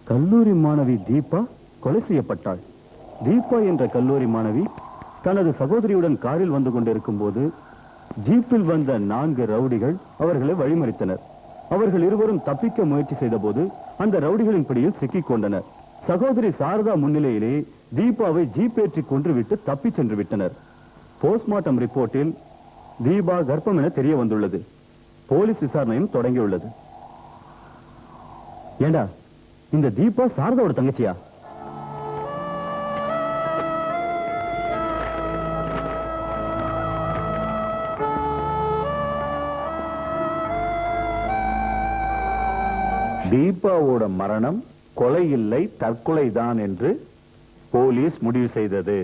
கல்லூரி மாணவி தீபா கொலை செய்யப்பட்டாள். தீபா என்ற கல்லூரி மாணவி தனது சகோதரியுடன் காரில் வந்து கொண்டிருக்கும் போது ஜீப்பில் வந்த 4 ரவுடிகள் அவர்களை வழிமறித்தனர். அவர்கள் இருவரும் தப்பிக்க முயற்சி செய்த போது அந்த ரவுடிகளின் பிடியில் சிக்கிக் கொண்டனர். சகோதரி சாரதா முன்னிலையிலே தீபாவை ஜீப் ஏற்றி கொன்றுவிட்டு தப்பி சென்று விட்டனர். போஸ்ட்மார்ட்டம் ரிப்போர்ட்டில் தீபா கர்ப்பம் என தெரிய வந்துள்ளது. போலீஸ் விசாரணையும் தொடங்கியுள்ளது. ஏண்டா, இந்த தீபா சாரதாவோட தங்கச்சியா? தீபாவோட மரணம் கொலை இல்லை, தற்கொலைதான் என்று போலீஸ் முடிவு செய்தது.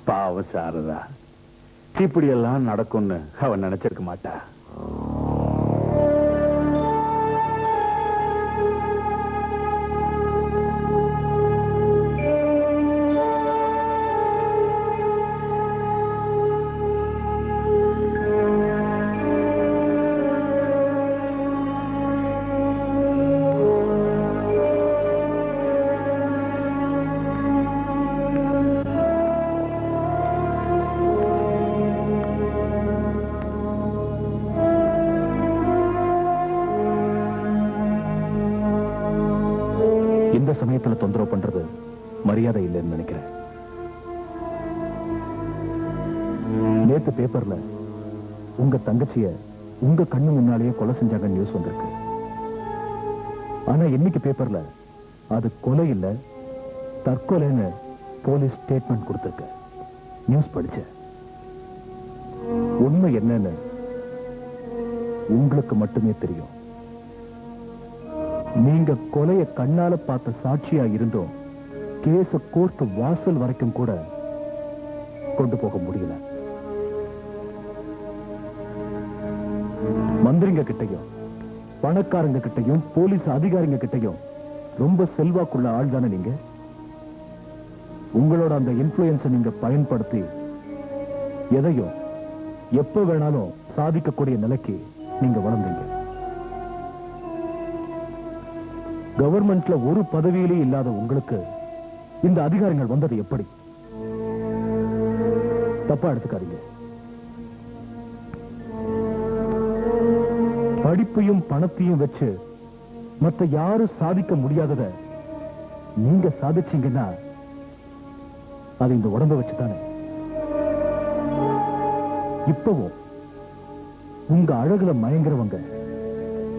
பாவ சாரதா, இப்படி எல்லாம் நடக்கும்னு அவன் நினைச்சிருக்க மாட்டா. இந்த சமயத்துல தொந்தரவு பண்றது மரியாதை இல்லைன்னு நினைக்கிறேன். நேத்து பேப்பர்ல உங்க தங்கச்சிய உங்க கண்ணு முன்னாலேயே கொலை செஞ்சாங்க நியூஸ் வந்திருக்கு. ஆனா இன்னைக்கு பேப்பர்ல அது கொலை இல்ல, தற்கொலைன்னு போலீஸ் ஸ்டேட்மெண்ட் கொடுத்திருக்கு. நியூஸ் படிச்ச உண்மை என்னன்னு உங்களுக்கு மட்டுமே தெரியும். நீங்க கொலைய கண்ணால பார்த்த சாட்சியா இருந்தோம் கேஸ கோர்ட் வாசல் வரைக்கும் கூட கொண்டு போக முடியல. மந்திரிங்க கிட்டையும் பணக்காரங்க கிட்டையும் போலீஸ் அதிகாரிங்க கிட்டையும் ரொம்ப செல்வாக்குள்ள ஆள் தானே நீங்க. உங்களோட அந்த இன்ஃப்ளூயன்ஸை நீங்க பயன்படுத்தி எதையும் எப்ப வேணாலும் சாதிக்கக்கூடிய நிலைக்கு நீங்க வளர்ந்தீங்க. கவர்மெண்ட்ல ஒரு பதவியிலே இல்லாத உங்களுக்கு இந்த அதிகாரங்கள் வந்தது எப்படி? தப்பா எடுத்துக்காதீங்க. படிப்பையும் பணத்தையும் வச்சு மத்த யாரும் சாதிக்க முடியாதத நீங்க சாதிச்சீங்கன்னா அது இந்த உடம்ப வச்சுதானே. இப்பவும் உங்க அழகுல மயங்குறவங்க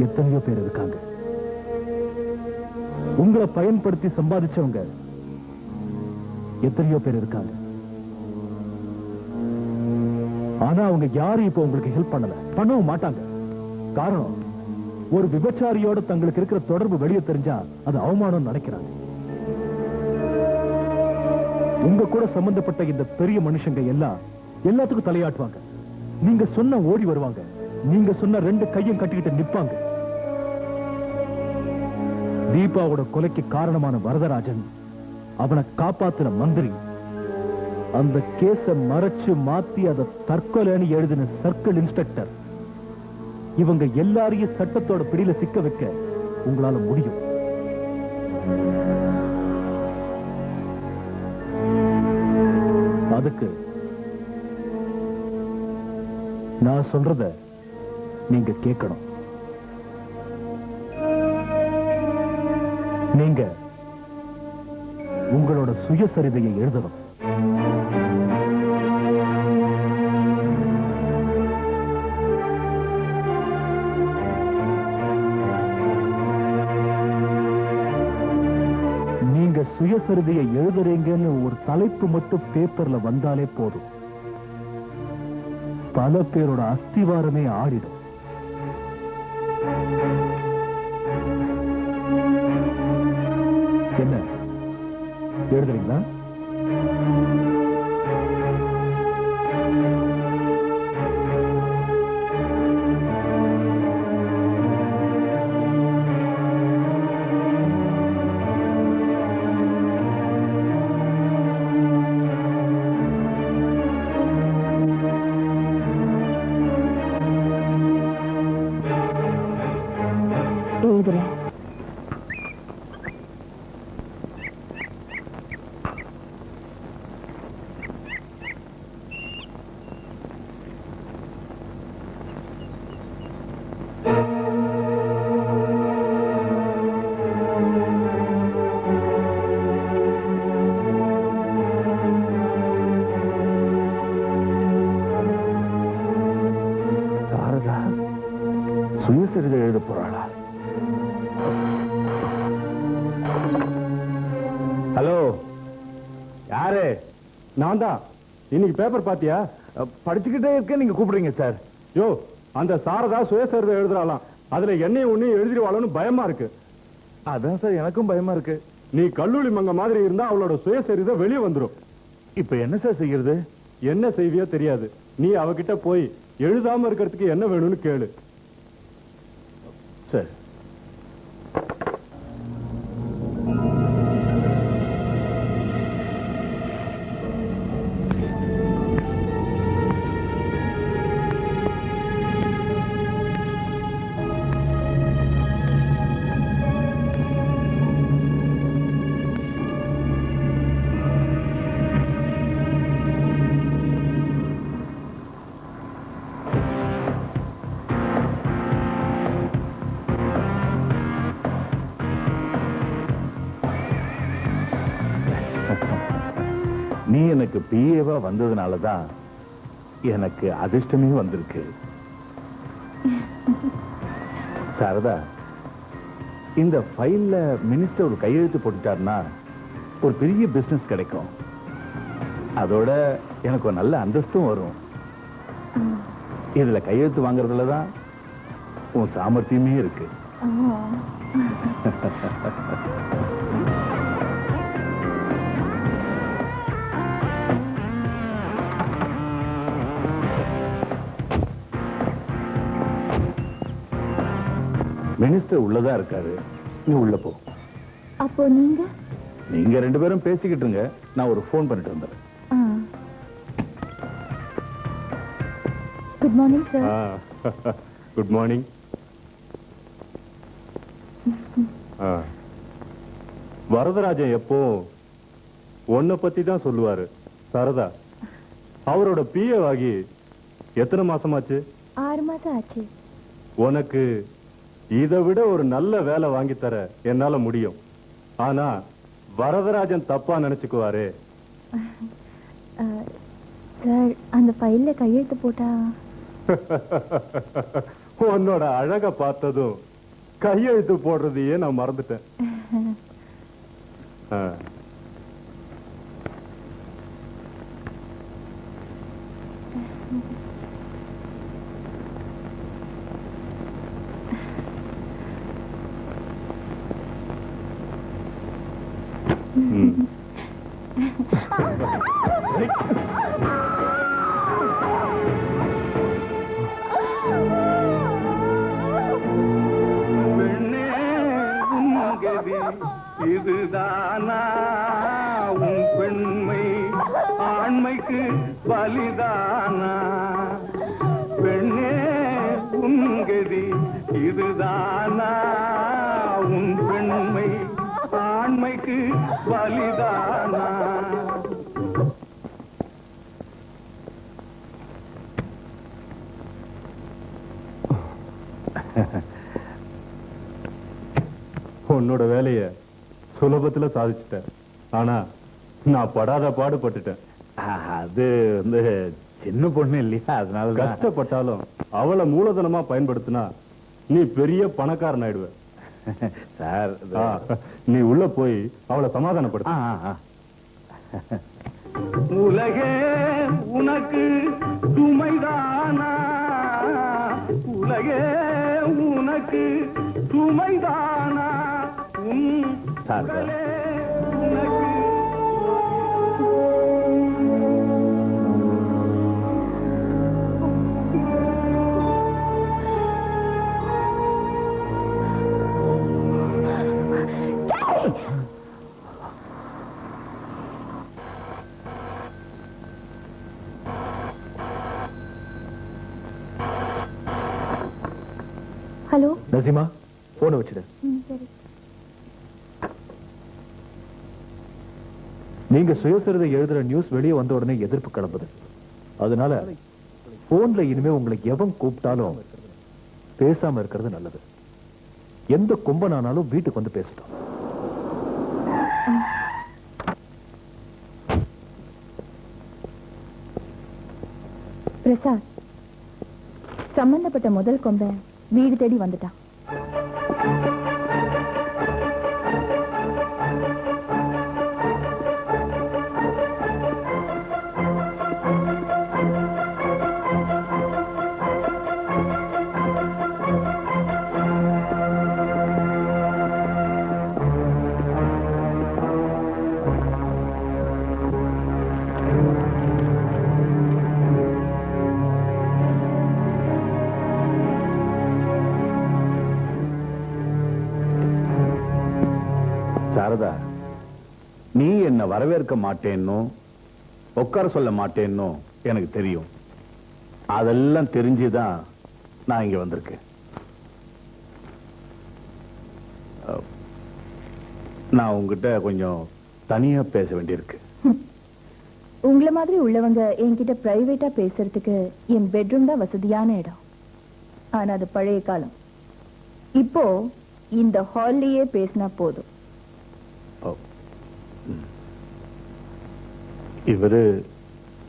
எத்தனையோ பேர் இருக்காங்க. உங்களை பயன்படுத்தி சம்பாதிச்சவங்க எத்தனையோ பேர் இருக்காங்க. ஆனா அவங்க யாரும் இப்ப உங்களுக்கு ஹெல்ப் பண்ணல, பண்ணவும் மாட்டாங்க. காரணம், ஒரு விபச்சாரியோட தங்களுக்கு இருக்கிற தொடர்பு வெளியே தெரிஞ்சா அது அவமானம் நினைக்கிறாங்க. உங்க கூட சம்பந்தப்பட்ட இந்த பெரிய மனுஷங்க எல்லாத்துக்கும் தலையாட்டுவாங்க. நீங்க சொன்ன ஓடி வருவாங்க. நீங்க சொன்ன ரெண்டு கையும் கட்டிக்கிட்டு நிப்பாங்க. தீபாவோட கொலைக்கு காரணமான வரதராஜன், அவனை காப்பாத்தின மந்திரி, அந்த கேஸ மறைச்சு மாத்தி அதை தற்கொலைன்னு எழுதின சர்க்கிள் இன்ஸ்பெக்டர், இவங்க எல்லாரையும் சட்டத்தோட பிடியில சிக்க வைக்க உங்களால முடியும். அதுக்கு நான் சொல்றத நீங்க கேட்கணும். நீங்க உங்களோட சுயசரிதையை எழுதணும். நீங்க சுயசரிதையை எழுதுறீங்கன்னு ஒரு தலைப்பு மட்டும் பேப்பர்ல வந்தாலே போதும், பல பேரோட அஸ்திவாரமே ஆடிடும். என்ன எழுதுறீங்களா? எழுதுறேன். சாரதா சுயசரிதை எழுத போறாளா? ஹலோ, யாரு? நான் தான். இன்னைக்கு பேப்பர் பாத்தியா? படிச்சுக்கிட்டே இருக்க, நீங்க கூப்பிடுறீங்க சார். யோ, அந்த சாரதா சுயசரிதை எழுதுறாளாம். அதுல என்னையும் உன்னையும் எழுதிடுவாளோன்னு பயமா இருக்கு. அதான் சார் எனக்கும் பயமா இருக்கு. நீ கல்லூரி மங்க மாதிரி இருந்தா அவளோட சுயசரிதை வெளியே வந்துரும். இப்ப என்ன சார் செய்யறது? என்ன செய்வியோ தெரியாது. நீ அவகிட்ட போய் எழுதாம இருக்கிறதுக்கு என்ன வேணும்னு கேளு. சார் நீ எனக்கு பிஏவா வந்ததுனாலதான் எனக்கு அதிர்ஷ்டமே வந்திருக்கு. சாரதா, இந்த ஃபைல்ல மினிஸ்டர் ஒரு கையெழுத்து போட்டுட்டாருன்னா ஒரு பெரிய பிசினஸ் கிடைக்கும். அதோட எனக்கு ஒரு நல்ல அந்தஸ்தும் வரும். இதுல கையெழுத்து வாங்குறதுலதான் உன் சாமர்த்தியமே இருக்கு. மினிஸ்டர் உள்ளதா இருக்காரு, நீ உள்ள போ. அப்போ நீங்க ரெண்டு பேரும் பேசிக்கிட்டு இருங்க, நான் ஒரு போன் பண்ணிட்டு வந்துடுறேன். Good morning sir. Good morning. Varadarajan எப்போ உன்னை பத்தி தான் சொல்லுவாரு. சரதா, அவரோட பிஏ ஆகி எத்தனை மாசமாச்சு? 6 மாசம் ஆச்சு. உனக்கு இதை விட ஒரு நல்ல வேலை வாங்கி தர என்னால முடியும். ஆனா வரதராஜன் தப்பா நினைச்சுக்குவாரு. சார், அந்த ஃபைல்ல கையெழுத்து போட்டா? உன்னோட அழக பார்த்ததும் கையெழுத்து போடுறதையே நான் மறந்துட்டேன். இதுதானா உன் பெண்மை ஆண்மைக்கு பலிதானா? பெண்ணே உங்கதி இதுதானா உன் பெண்மை ஆண்மைக்கு பலிதானா? உன்னோட வேலைய சுலபத்துல சாதிச்சுட்டேன். ஆனா நான் படாத பாடுபட்டுட்டேன். அது வந்து சின்ன பொண்ணு இல்லையா, அதனால கஷ்டப்பட்டாலும் அவளை மூலதனமா பயன்படுத்தினா நீ பெரிய பணக்காரன் ஆயிடுவ. சார், நீ உள்ள போய் அவளை சமாதானப்படுத்த. உலகே உனக்கு சுமைதானா? உலகே உனக்கு சுமைதானா? சார், உனக்கு ஹலோ நசீமா, போனை வச்சிடு. சரி. நீங்க சுயசரிதை எழுதுற நியூஸ் வெளியே வந்த உடனே எதிர்ப்பு கிளம்புது. அதனால போன்ல இனிமே உங்களை எவன் கூப்பிட்டாலும் பேசாம இருக்கிறது நல்லது. எந்த கும்பனானாலும் வீட்டுக்கு வந்து பேசட்டும். பிரசாத், சம்பந்தப்பட்ட முதல் கொம்பை வீடு தேடி வந்துட்டான். வரதா, நீ என்ன வரவேற்க மாட்டேன்னோ உட்கார சொல்ல மாட்டேன்னோ எனக்கு தெரியும். அதெல்லாம் தெரிஞ்சுதான் நான் இங்க வந்திருக்கேன். நான் உங்ககிட்ட கொஞ்சம் தனியா பேச வேண்டியிருக்கு. உங்களை மாதிரி உள்ளவங்க என்கிட்ட பிரைவேட்டா பேசுறதுக்கு என் பெட்ரூம் தான் வசதியான இடம். ஆனா அது பழைய காலம். இப்போ இந்த ஹால்லயே பேசினா போதும்.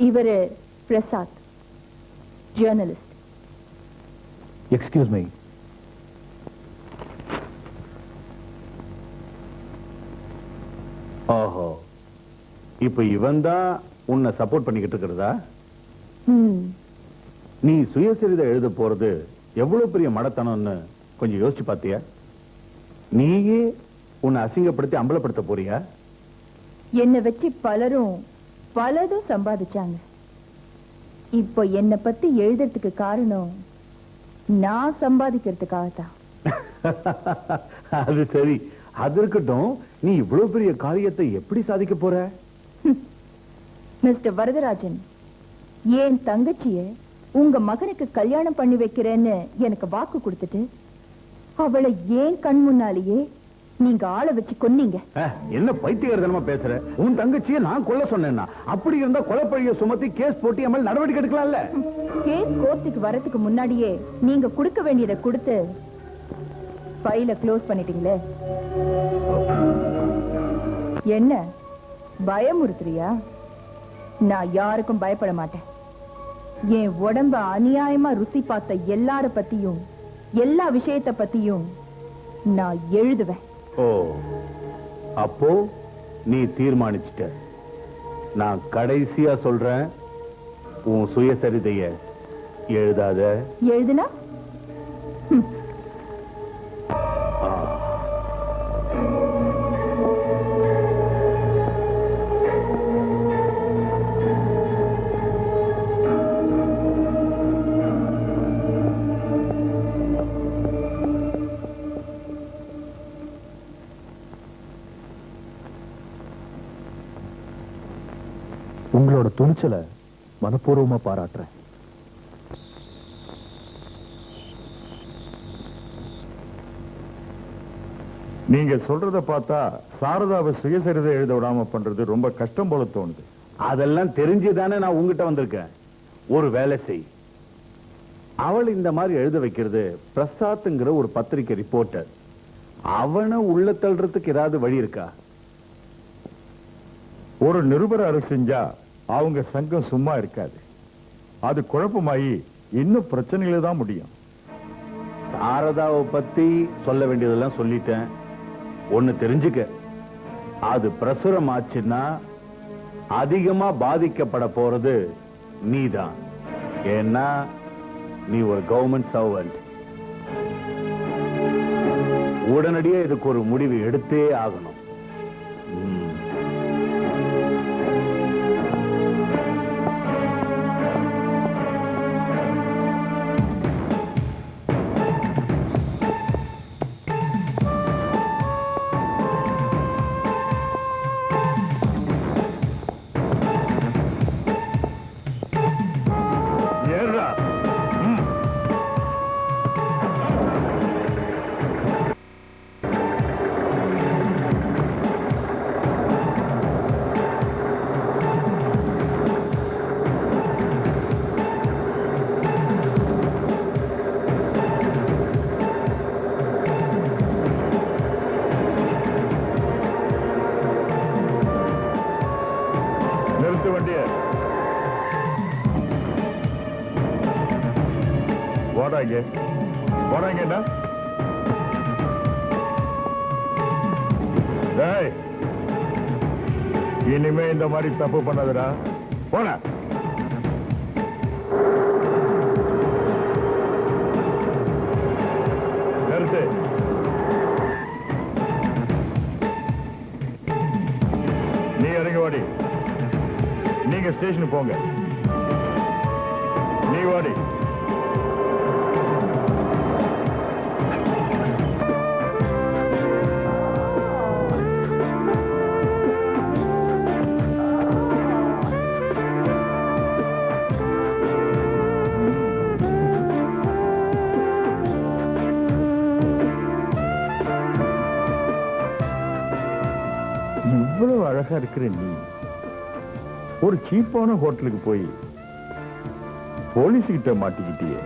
இவரு பிரசாத், ஜேர்னலிஸ்ட். Excuse me. ஓஹோ, இப்ப இவன் தான் உன்னை சப்போர்ட் பண்ணிக்கிட்டு இருக்கிறதா? நீ சுயசரிதை எழுத போறது எவ்வளவு பெரிய மடத்தனம்னு கொஞ்சம் யோசிச்சு பாத்தியா? நீயே உன்னை அசிங்கப்படுத்தி அம்பலப்படுத்த போறியா? என்னை வச்சு பலதும் சம்பாதிச்சாங்க. இப்போ என்னை பத்தி எழுதுறதுக்கு காரணம் நான் சம்பாதிக்கிறதுக்காகத்தான். அது சரி, அது இருக்கட்டும். நீ இவ்வளவு பெரிய காரியத்தை எப்படி சாதிக்க போற? மிஸ்டர் வரதராஜன், என் தங்கச்சிய உங்க மகனுக்கு கல்யாணம் பண்ணி வைக்கிறேன்னு எனக்கு வாக்கு கொடுத்துட்டு அவளை ஏன் கண் முன்னாலேயே நீங்க ஆளை வச்சு கொன்னீங்க. என்ன பைத்தியக்காரத்தனமா பேசுற? உன் தங்கச்சியை நான் கொல்ல சொன்னேன்னா, அப்படி இருந்தா கொலைப்பழிய சுமத்தி கேஸ் போட்டு என் நடவடிக்கை எடுக்கலாம்ல? கேஸ் கோர்ட்டுக்கு வரதுக்கு முன்னாடியே நீங்க கொடுக்க வேண்டியதை கொடுத்து ஃபைல க்ளோஸ் பண்ணிட்டீங்களே. என்ன பயமுறுத்துறியா? நான் யாருக்கும் பயப்பட மாட்டேன். என் உடம்ப அநியாயமா ருசி பார்த்த எல்லார பத்தியும் எல்லா விஷயத்தை பத்தியும் நான் எழுதுவேன். ஓ, அப்போ நீ தீர்மானிச்சிட்ட. நான் கடைசியா சொல்றேன், உன் சுயசரிதைய எழுதாத. எழுதுனா உங்களோட துணிச்சலை மனப்பூர்வமா பாராட்டுறேன். நீங்க சொல்றத பார்த்தா சாரதாவை சுயசரிதை எழுத விடாம பண்றது ரொம்ப கஷ்டம் போல தோணுது. அதெல்லாம் தெரிஞ்சுதானே நான் உங்ககிட்ட வந்திருக்கேன். ஒரு வேலை செய். அவள் இந்த மாதிரி எழுத வைக்கிறது பிரசாத்ங்கிற ஒரு பத்திரிகை ரிப்போர்ட்டர். அவனை உள்ள தள்ளுறதுக்கு ஏதாவது வழி இருக்கா? ஒரு நிருபர் அரசு செஞ்சா அவங்க சங்கம் சும்மா இருக்காது. அது குழப்பமாயி இன்னும் பிரச்சனைகள தான் முடியும். சாரதாவை பத்தி சொல்ல வேண்டியதெல்லாம் சொல்லிட்டேன். ஒண்ணு தெரிஞ்சுக்க, அது பிரசுரம் ஆச்சுன்னா அதிகமா பாதிக்கப்பட போறது நீதான். ஏன்னா நீ ஒரு கவர்மெண்ட் சர்வன்ட். உடனடியே இதுக்கு ஒரு முடிவு எடுத்தே ஆகணும். போறாங்கன்னா இனிமே இந்த மாதிரி தப்பு பண்ணாதடா. போன நிறுத்து. நீ இறங்கி வாடி. நீங்க ஸ்டேஷனுக்கு போங்க. நீ வாடி. அழகா இருக்கிற நீ ஒரு சீப்பான ஹோட்டலுக்கு போய் போலீஸ் கிட்ட மாட்டிக்கிட்டியே.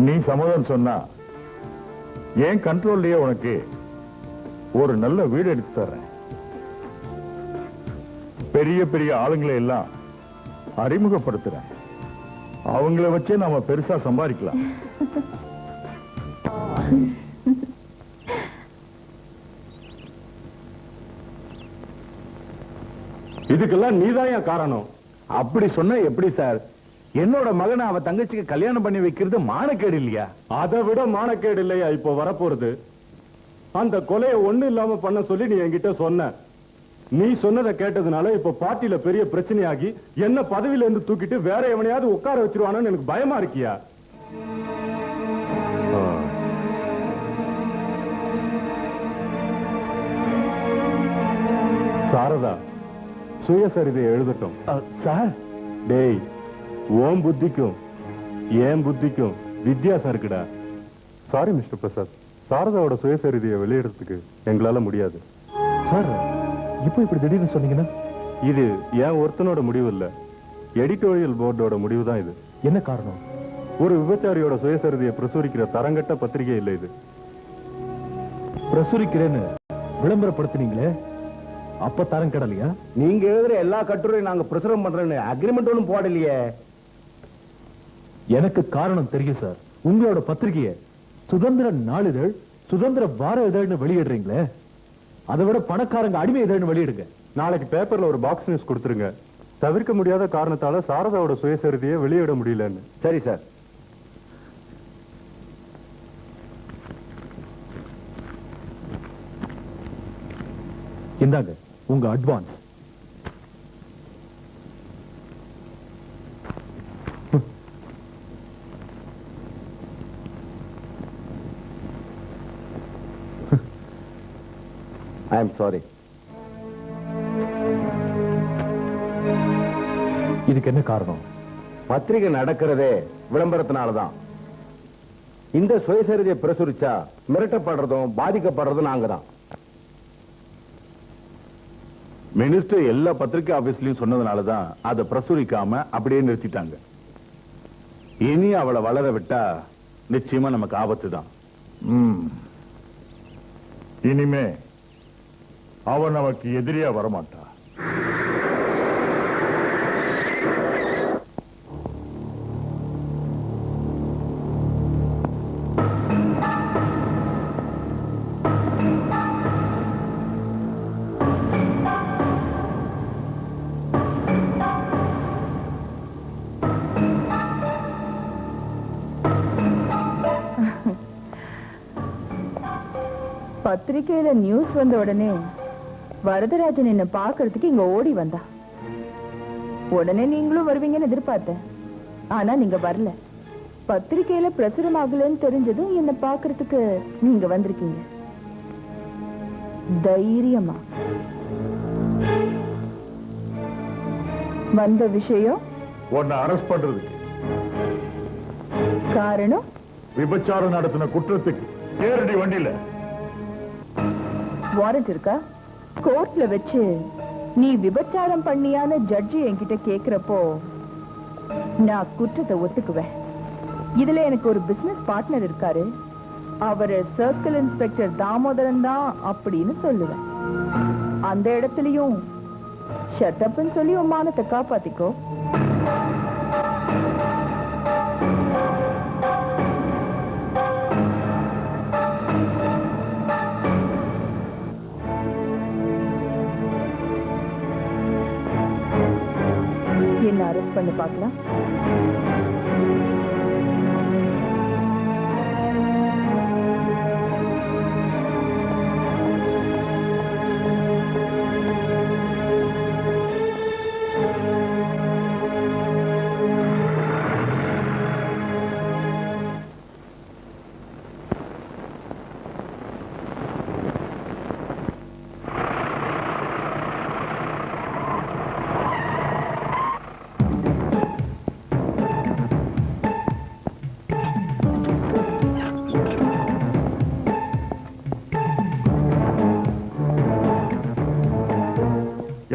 நீ சம்மதம் சொன்னா என் கண்ட்ரோல்லயே உனக்கு ஒரு நல்ல வீடு எடுத்து தர்றேன். பெரிய பெரிய ஆளுங்களை எல்லாம் அறிமுகப்படுத்துறேன். அவங்கள வச்சே நாம பெருசா சம்பாதிக்கலாம். இதுக்கெல்லாம் நீதான் என் காரணம். அப்படி சொன்னா எப்படி சார்? என்னோட மகனை அவ தங்கச்சிக்கு கல்யாணம் பண்ணி வைக்கிறது மானக்கேடு இல்லையா? அதை விட மானக்கேடு இல்லையா இப்போ வரப்போறது? அந்த கொலையை ஒண்ணு இல்லாம பண்ண சொல்லி நீ என்கிட்ட சொன்ன. நீ சொன்னதை கேட்டதுனால இப்ப பார்ட்டியில பெரிய பிரச்சனையாகி என்ன பதவியில இருந்து தூக்கிட்டு வேற எவனையாவது உட்கார வச்சிருவானு எனக்கு பயமா இருக்கியா? சாரதா சுயசரிதை எழுதட்டும். சார், டேய், ஓம் புத்திக்கும் ஏன் புத்திக்கும் வித்தியாசம் இருக்குடா. சாரி மிஸ்டர் பிரசாத், சாரதாவோட சுயசரிதையை வெளியிடறதுக்கு எங்களால முடியாது. சார், இப்போ இப்படி திடீர்னு சொன்னீங்கன்னா? இது ஏன் ஒருத்தனோட முடிவு இல்ல, எடிட்டோரியல் போர்டோட முடிவு தான் இது. என்ன காரணம்? ஒரு விபச்சாரியோட சுயசரிதையை பிரசுரிக்கிற தரங்கட்ட பத்திரிகை இல்ல இது. பிரசுரிக்கிறேன்னு விளம்பரப்படுத்தினீங்களே, அப்ப தரம் கடலையா? நீங்க எழுதுற எல்லா கட்டுரையும் நாங்க பிரசுரம் பண்றேன்னு அக்ரிமெண்ட் ஒன்றும் போடலையே. எனக்கு காரணம் தெரியும் சார். உங்களோட பத்திரிகையை சுதந்திர நாளிதழ், சுதந்திர வார இதழ்னு வெளியிடுறீங்களே, அதை விட பணக்காரங்க அடிமை இதழ்னு வெளியிடுங்க. நாளைக்கு பேப்பர்ல ஒரு பாக்ஸ் நியூஸ் கொடுத்துருங்க. தவிர்க்க முடியாத காரணத்தால சாரதாவோட சுயசரிதையை வெளியிட முடியலன்னு. சரி சார். இந்தாங்க உங்க அட்வான்ஸ். I am sorry. இதுக்கு என்ன காரணம்? பத்திரிகை நடக்கிறதே விளம்பரத்தினாலதான். இந்த சுயசரிதையை பிரசுரிச்சா மிரட்டப்படுறதும் பாதிக்கப்படுறதும் நாங்க தான். மினிஸ்டர் எல்லா பத்திரிகை ஆபீஸ்லயும் சொன்னதுனாலதான் அதை பிரசுரிக்காம அப்படியே நிறுத்திட்டாங்க. இனி அவளை வளர விட்டா நிச்சயமா நமக்கு ஆபத்து தான். இனிமே அவன் நமக்கு எதிரியா வரமாட்டா. பத்திரிக்கையில நியூஸ் வந்த உடனே வரதராஜன் என்ன பாக்குறதுக்கு இங்க ஓடி வந்தா. உடனே நீங்களும் வருவீங்கன்னு எதிர்பார்த்தேன். ஆனா நீங்க வரல. பத்திரிக்கையில பிரசுரம் ஆகலன்னு தெரிஞ்சதும் என்ன பாக்குறதுக்கு நீங்க வந்திருக்கீங்க. தைரியமா வந்த விஷயம் உன்னை அரெஸ்ட் பண்றதுக்கு. காரணம் விபச்சாரம் நடத்தின குற்றத்துக்கு நேரடி வண்டியில வாரண்ட் இருக்கா? கோர்ட்ல வச்சு நீ விபச்சாரம் பண்ணியான ஜட்ஜி என்கிட்ட கேக்குறப்போ நான் குற்றத்தை ஒத்துக்குவேன். இதுல எனக்கு ஒரு பிசினஸ் பார்ட்னர் இருக்காரு, அவரு சர்க்கிள் இன்ஸ்பெக்டர் தாமோதரன் தான் அப்படின்னு சொல்லுவேன். அந்த இடத்துலயும் ஷட்டப்னு சொல்லி உன் மானத்தை காப்பாத்திக்கோ. என்ன அரெஸ்ட் பண்ணி பார்க்கலாம்.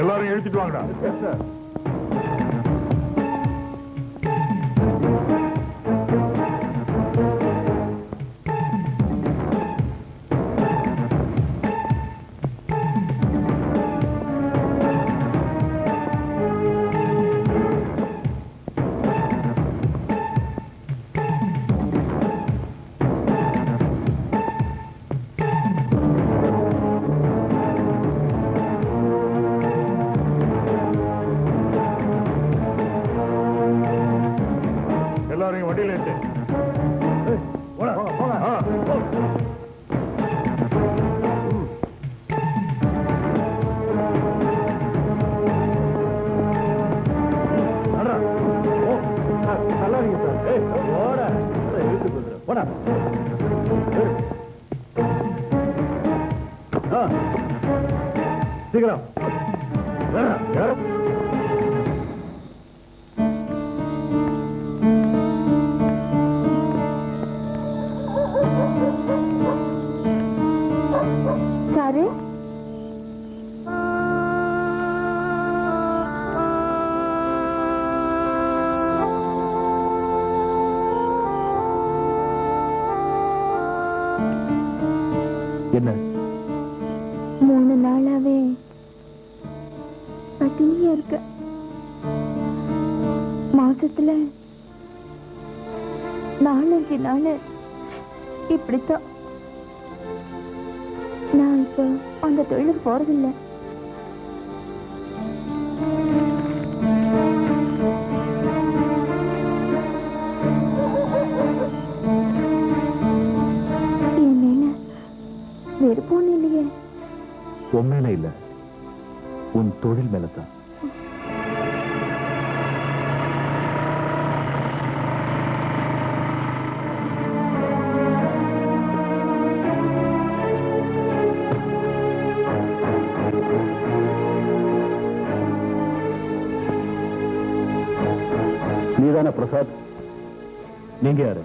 எல்லாரும் எழுதிட்டு வாங்கடா. எல்லாரையும் வண்டியில ஏத்து. நல்லா இருக்கு சார். போடா. சீக்கிரம். சாரு என்ன 3 நாளாவே பட்டினியா இருக்க. மாசத்துல 4-5 நாள் இப்படித்தான். நான் இப்ப அந்த தொழிலுக்கு போறதில்லை. என் மேல வெறுப்பு ஒண்ணு இல்லையே. உன் மேல இல்ல, உன் தொழில் மேலதான். நீதானே பிரசாத்? நீங்க யாரு?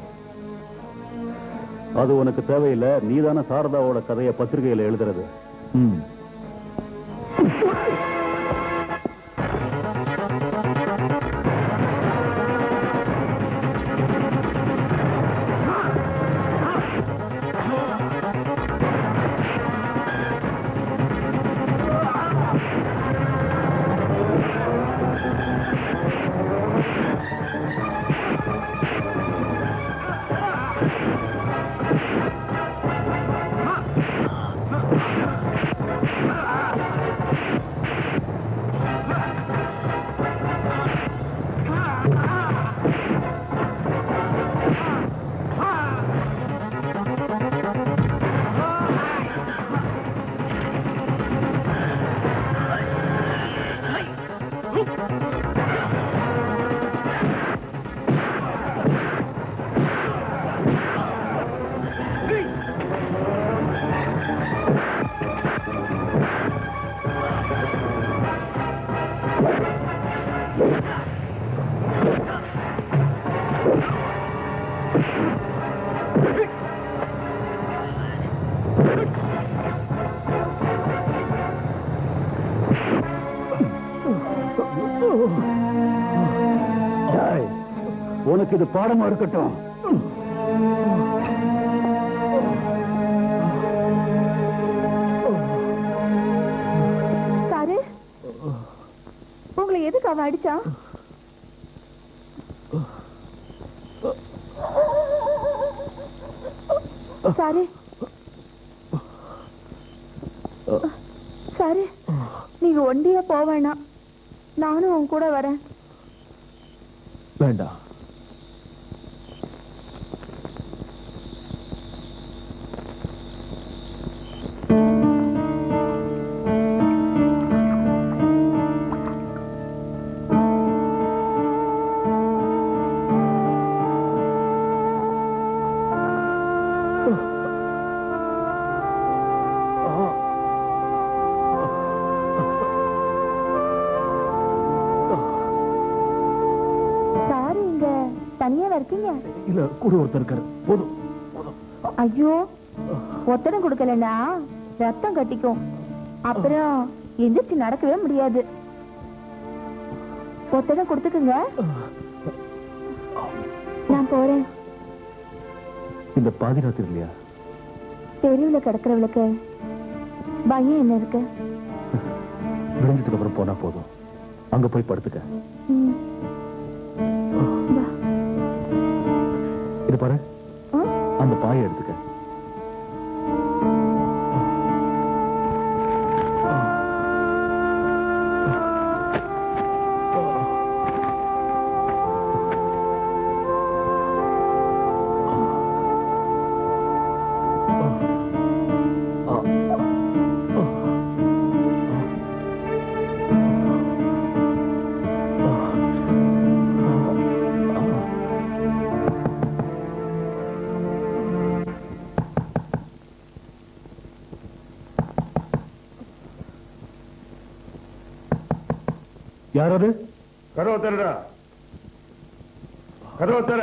அது உனக்கு தேவையில்லை. நீதானே சாரதாவோட கதையை பத்திரிகையில எழுதுறது? உனக்கு இது பாடமா இருக்கட்டும். சாரு, உங்களை எதுக்கு அவ அடிச்சா? சாரு, சாரு, நீங்க ஒண்டியா போவேணா, நானும் உன் கூட வரேன். வேண்டாம். இல்ல, கூட ஒருத்தர் இருக்காரு. போதும். ஐயோ, ஒத்தடம் கொடுக்கலன்னா ரத்தம் கட்டிக்கும். அப்புறம் எந்திரிச்சு நடக்கவே முடியாது. ஒத்தடம் கொடுத்துக்குங்க, நான் போறேன். இந்த பாதிராத்திரி இல்லையா? தெருவுல கிடக்கிறவளுக்கு பயம் என்ன இருக்கு? விழுந்ததுக்கு அப்புறம் போனா போதும். அங்க போய் படுத்துக்க. இது பாரு, அந்த பாயை எடுத்துக்க. யாராவது கதவை தரடா, கதவை தர.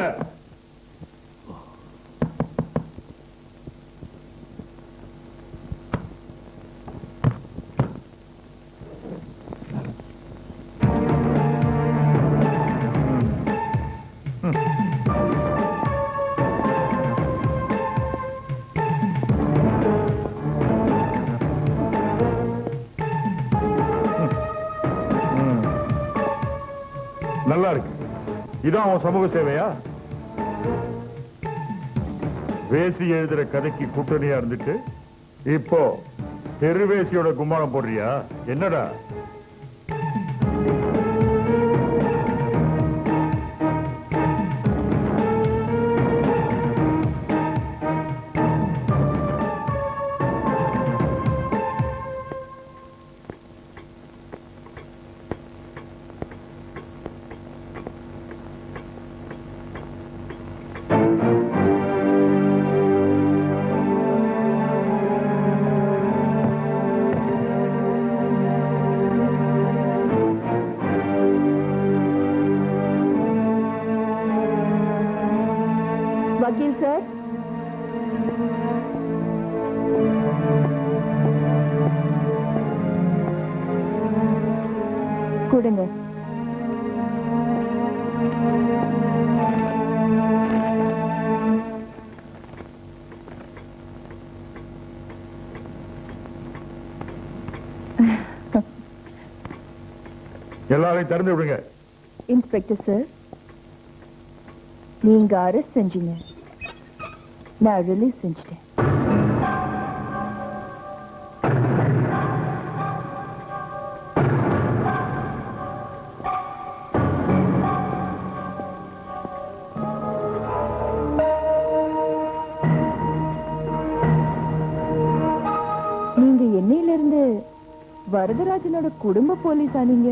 நல்லா இருக்கு. இதான் அவன் சமூக சேவையா? வேசி எழுதுற கதைக்கு கூட்டணியா இருந்துட்டு இப்போ தெருவேசியோட கும்மாளம் போடுறியா? என்னடா வக்கீல் சார், கொடுங்க. எல்லாரையும் திறந்து விடுங்க. இன்ஸ்பெக்டர் சார், நீங்க அரெஸ்ட் செஞ்சீங்க, நான் ரிலீஸ் செஞ்சுட்டேன். நீங்க என்னையில இருந்து வரதராஜனோட குடும்ப போலீஸ் ஆனீங்க?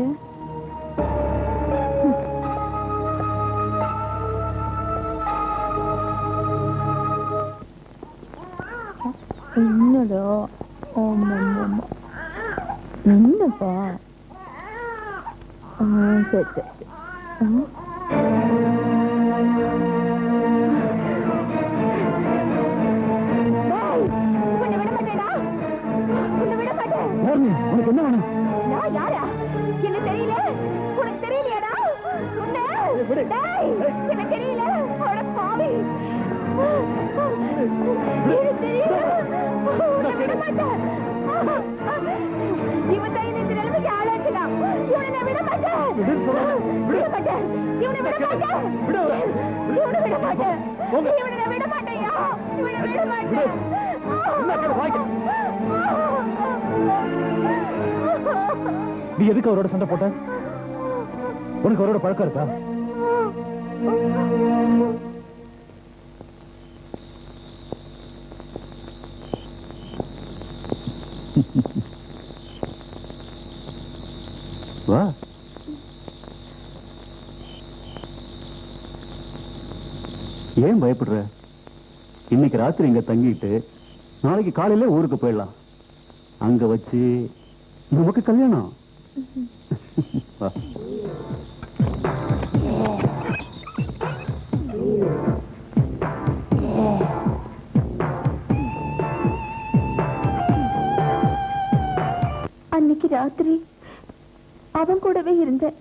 என்னடா என்னப்பா? சரி சரி. உனக்கு என்ன வேணும்? நான் யாரா? எனக்கு தெரியல. உனக்கு தெரியலையாடா? எனக்கு தெரியல. அவட பாவி. எனக்கு தெரியல. உன்னை விட மாட்டேன். இவன் தான் இந்த நிலைமைக்கு ஆளாச்சுதான். இவனை விட மாட்டேன். விட மாட்டேன். இவனை விட மாட்டேன். இவனை விட மாட்டேன். இவனை விட மாட்டேயா? இவனை விட மாட்டேன். நீ எதுக்கு அவரோட சண்டை போட்ட? உனக்கு அவரோட பழக்கம் இருக்கா? வா. ஏன் பயப்படுற? இன்னைக்கு ராத்திரி இங்க தங்கிட்டு நாளைக்கு காலையில ஊருக்கு போயிடலாம். அங்க வச்சு நமக்கு கல்யாணம். வா. அன்னைக்கு ராத்திரி அவன் கூடவே இருந்தேன்.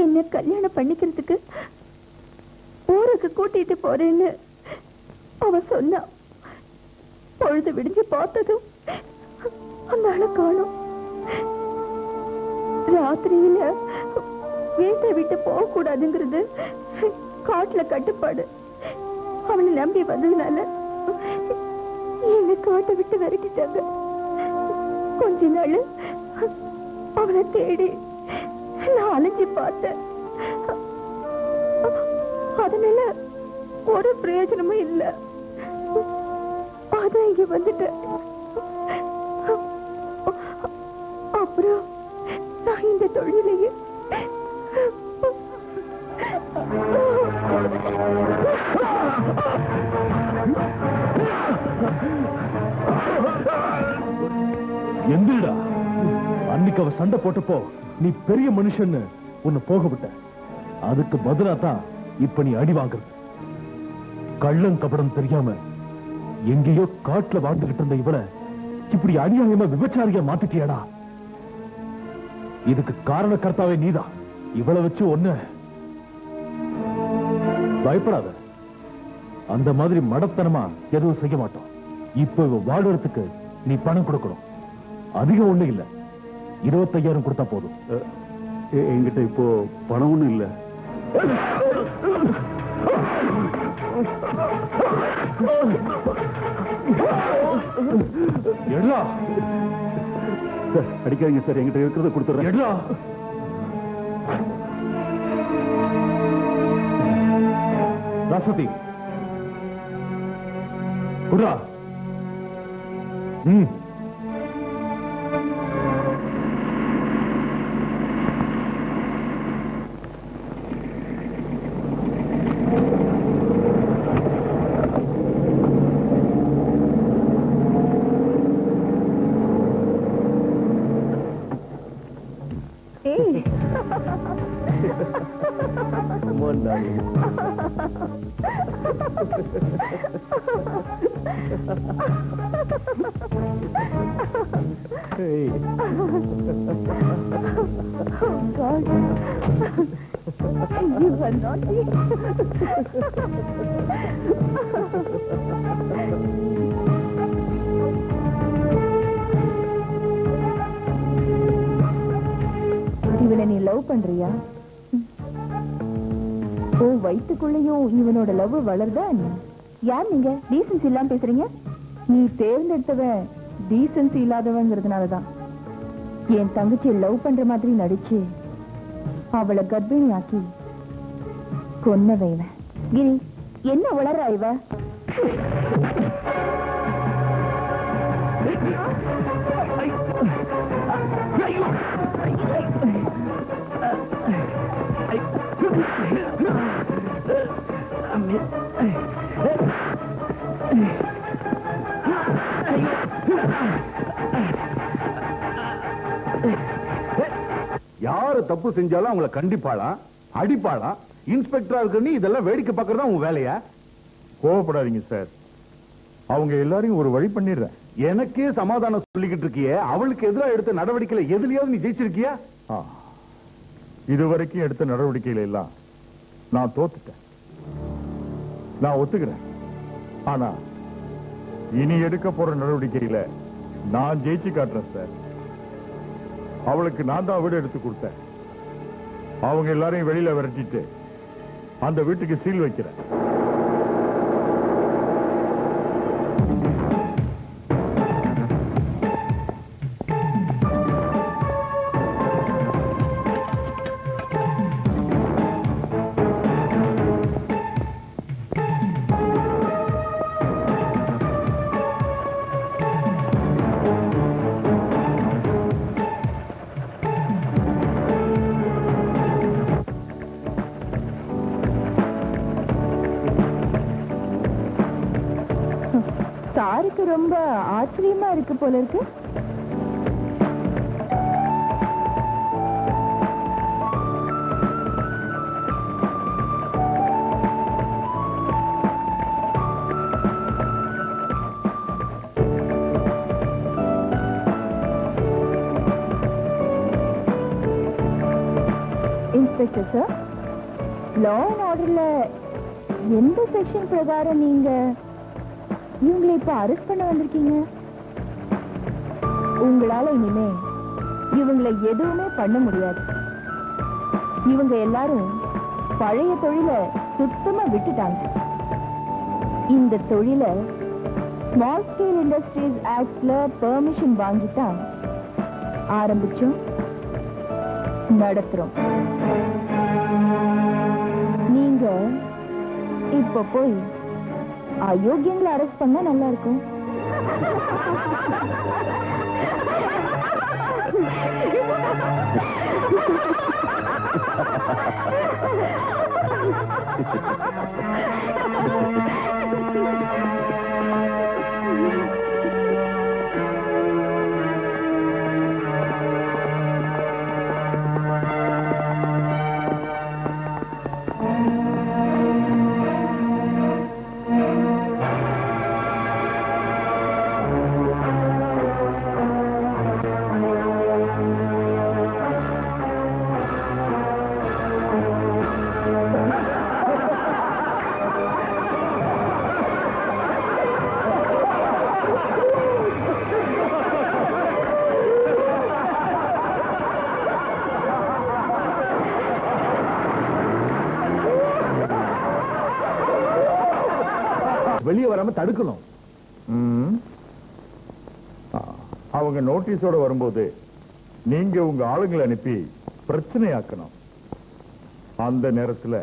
என்ன கல்யாணம் பண்ணிக்கிறதுக்கு ஊருக்கு கூட்டிட்டு போறேன்னு அவன் சொன்னான். பொழுது விடிஞ்சு பார்த்ததும் அந்த ஆளை காணோம். ராத்திரியில வீட்டை விட்டு போக கூடாதுங்கிறது காட்டுல கட்டுப்பாடு. அவனை நம்பி வந்ததுனால என்னை காட்டை விட்டு விரட்டிட்டாங்க. கொஞ்ச நாள் அவனை தேடி நான் அலைஞ்சு பார்த்தேன். அதனால ஒரு பிரயோஜனமும் இல்ல. அதான் இங்க வந்துட்டேன். அப்புறம் நான் இந்த தொழிலையே எந்திரடா. அன்னைக்கு அவ சண்டை போட்டப்போ நீ பெரிய மனுஷன்னு உன்னை போக விட்ட. அதுக்கு பதிலா தான் இப்ப நீ அடி வாங்குறது. கள்ளம் கபடம் தெரியாம எங்கேயோ காட்டுல வாழ்ந்துகிட்டு இருந்த இவளை இப்படி அநியாயமா விபச்சாரியா மாத்திட்டியாடா. இதுக்கு காரணக்கர்த்தாவே நீதான். இவளை வச்சு ஒண்ணு பயப்படாத. அந்த மாதிரி மடத்தனமா எதுவும் செய்ய மாட்டோம். இப்ப இவ வாடுறதுக்கு நீ பணம் கொடுக்கணும். அதிகம் ஒண்ணு இல்ல, 25,000 கொடுத்தா போதும். என்கிட்ட இப்போ பணம் ஒண்ணும் இல்ல. எடுடா. சார் அடிக்காதீங்க சார், என்கிட்ட இருக்கிறத கொடுத்துறேன். எடுடா. ராசதி குடா. Oh God. You are naughty. இவனை நீ லவ் பண்றியா? உன் வயிற்றுக்குள்ளேயும் இவனோட லவ் வளர்தா? யார் நீங்க டீசன்சி இல்லாம பேசுறீங்க? நீ தேர்ந்தெடுத்தவன் டீசன்சி இல்லாதவங்கிறதுனாலதான் என் தங்கச்சியை லவ் பண்ற மாதிரி நடிச்சு அவளை கர்ப்பிணி ஆக்கி கொன்னவன். கிரி, என்ன உளறா இவ? யாரு தப்பு செஞ்சாலும் அவங்களை கண்டிப்பாளாம், அடிப்பாளாம். இன்ஸ்பெக்டரா இருக்க நீ இதெல்லாம் வேடிக்கை பார்க்கறதா உன் வேலையா? கோவப்படாதீங்க சார், அவங்க எல்லாரையும் ஒரு வழி பண்ணிடுறேன். எனக்கே சமாதானம் சொல்லிக்கிட்டு இருக்கியே, அவளுக்கு எதிராக எடுத்த நடவடிக்கையில எதுலயாவது நீ ஜெயிச்சிருக்கியா? இதுவரைக்கும் எடுத்த நடவடிக்கைகள் எல்லாம் நான் தோத்துட்டேன். நான் ஒத்துக்கிறேன். ஆனா இனி எடுக்க போற நடவடிக்கையில நான் ஜெயிச்சு காட்டுறேன் சார். அவளுக்கு நான் தான் வீடு எடுத்து கொடுத்தேன். அவங்க எல்லாரையும் வெளியில விரட்டிட்டு அந்த வீட்டுக்கு சீல் வைக்கிறேன். சாருக்கு ரொம்ப ஆச்சரியமா இருக்கு போல இருக்கு. இன்ஸ்பெக்டர் சார், லா அண்ட் ஆர்டர்ல எந்த செக்ஷன் பிரகாரம் நீங்க இவங்களை இப்ப அரெஸ்ட் பண்ண வந்திருக்கீங்க? உங்களால இனிமே இவங்களை எதுவுமே பண்ண முடியாது. இவங்க எல்லாரும் பழைய தொழிலை சுத்தமா விட்டுட்டாங்க. இந்த தொழிலை ஸ்மால் ஸ்கேல் இண்டஸ்ட்ரீஸ் ஆக்ட்ல பெர்மிஷன் வாங்கித்தான் ஆரம்பிச்சோம், நடத்துறோம். நீங்க இப்ப போய் அயோக்கியங்களை அரெஸ்ட் பண்ணா நல்லா இருக்கும். வெளியே வராம தடுக்கணும். அவங்க நோட்டீஸோட வரும்போது நீங்க உங்க ஆளுங்களை அனுப்பி பிரச்சனையாக்கணும். அந்த நேரத்துல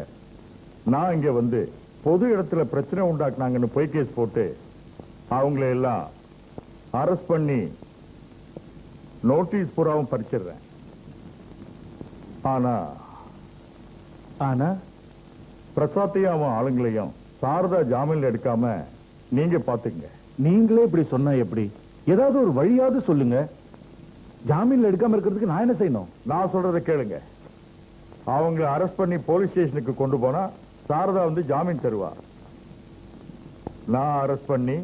நான் இங்க வந்து பொது இடத்துல பிரச்சனை உண்டாக்குனாங்கன்னு போய் கேஸ் போட்டு அவங்களை எல்லாம் அரெஸ்ட் பண்ணி நோட்டீஸ் பூராவும் பறிச்சிடுறேன். ஆனா பிரசாத்தையும் அவன் ஆளுங்களையும் சாரதா ஜாமீன்ல எடுக்காம நீங்க பாத்துங்க. நீங்களே இப்படி சொன்னா எப்படி? ஏதாவது ஒரு வழியாவது சொல்லுங்க. ஜாமீன்ல எடுக்காம இருக்கிறதுக்கு நான் என்ன செய்யணும்? நான் சொல்றதை கேளுங்க. அவங்களை அரெஸ்ட் பண்ணி போலீஸ் ஸ்டேஷனுக்கு கொண்டு போனா சாரதா வந்து ஜாமீன் தருவா. நான் அரெஸ்ட் பண்ணி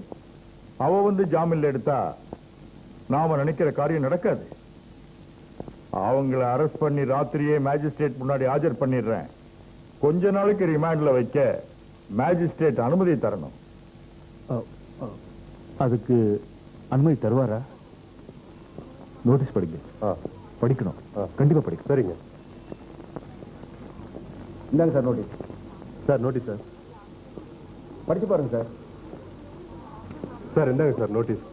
அவ வந்து ஜாமீன்ல எடுத்தா நாம நினைக்கிற காரியம் நடக்காது. அவங்களை அரெஸ்ட் பண்ணி ராத்திரியே மேஜிஸ்ட்ரேட் முன்னாடி ஆஜர் பண்ணிடுறேன். கொஞ்ச நாளைக்கு ரிமாண்ட்ல வைக்க மேஜிஸ்ட்ரேட் அனுமதி தரணும். அதுக்கு அனுமதி தருவாரா? நோட்டீஸ் படிங்க. படிக்கணும், கண்டிப்பா படிக்க. சரிங்க. இந்தாங்க sir notice. Sir notice sir. படிச்சு பாருங்க சார். சார் இந்தாங்க சார் நோட்டீஸ்.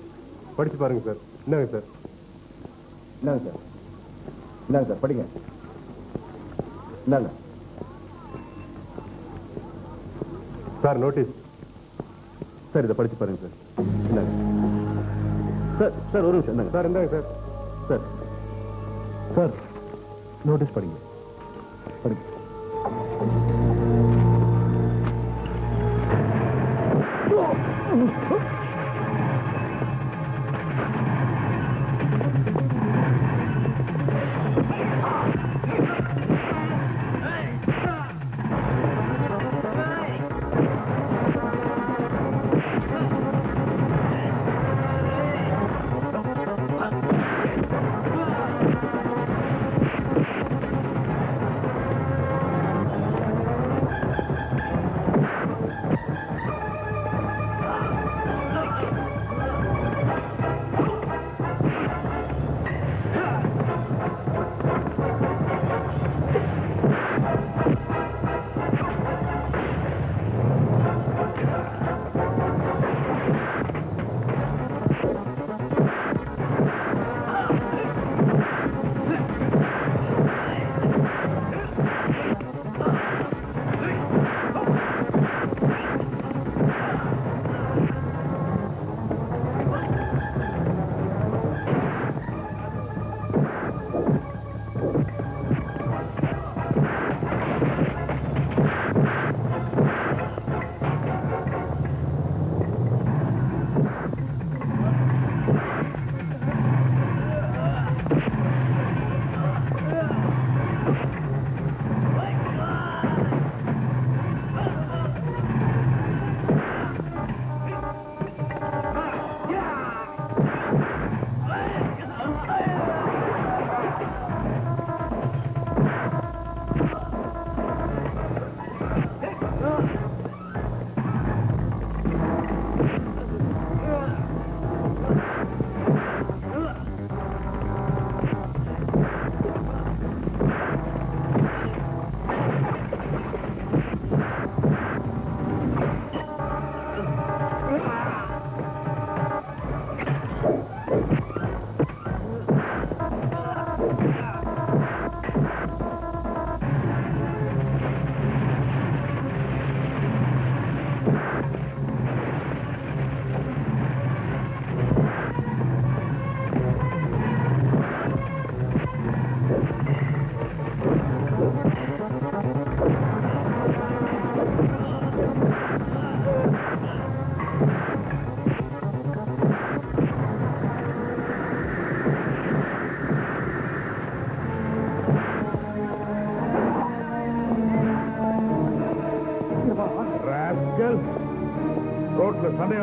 படிச்சு பாருங்க சார். இந்தாங்க சார். இந்தாங்க சார். இந்தாங்க சார் படிங்க. இந்தாங்க சார் நோட்டீஸ். சார் இதை படிச்சு பாருங்க சார். இந்தாங்க சார். சார் ஒரு நிமிஷம். இந்தாங்க சார். இந்தாங்க சார். சார். சார் நோட்டீஸ் படிங்க. படிங்க.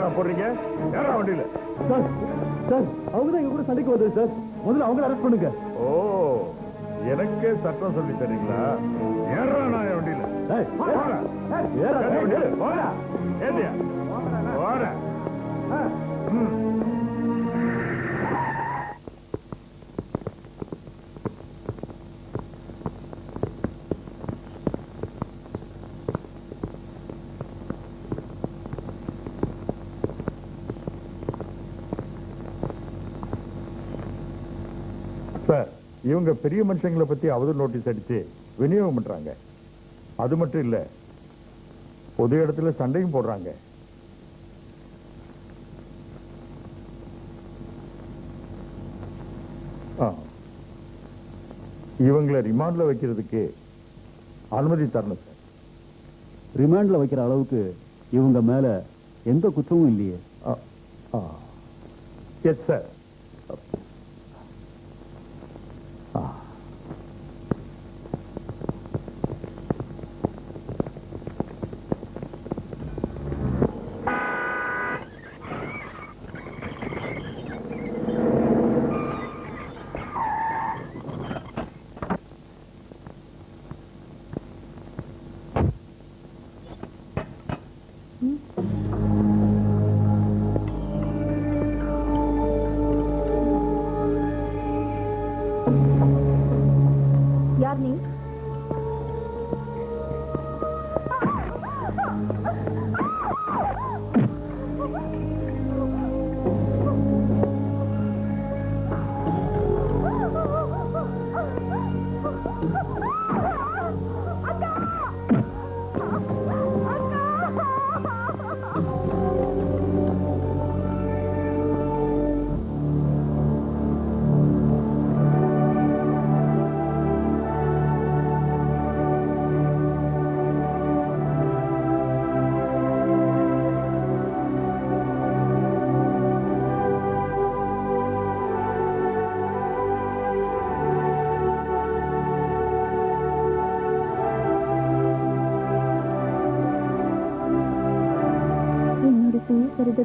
ஏறா போடுறீங்க ஏறா வண்டியில சார் சார் அவங்க தான் எங்க கூட சண்டைக்கு வந்தது சார். முதல்ல அவங்கள அரெஸ்ட் பண்ணுங்க. ஓ எனக்கே சட்டம் சொல்லி தரீங்களா? ஏறா நான் என் வண்டியில போறேன். ஏறா ஏறு வண்டியில போறேன். ஏறியா போறேன். சார் இவங்க பெரிய மனுஷங்களை பத்தி அவதூறு நோட்டீஸ் அடிச்சு விநியோகம் பண்றாங்க. அது மட்டும் இல்ல பொது இடத்துல சண்டையும் போடுறாங்க. இவங்களை ரிமாண்ட்ல வைக்கிறதுக்கு அனுமதி தரணும் சார். ரிமாண்ட்ல வைக்கிற அளவுக்கு இவங்க மேல எந்த குற்றமும் இல்லையே. Yes sir. யார் நீ?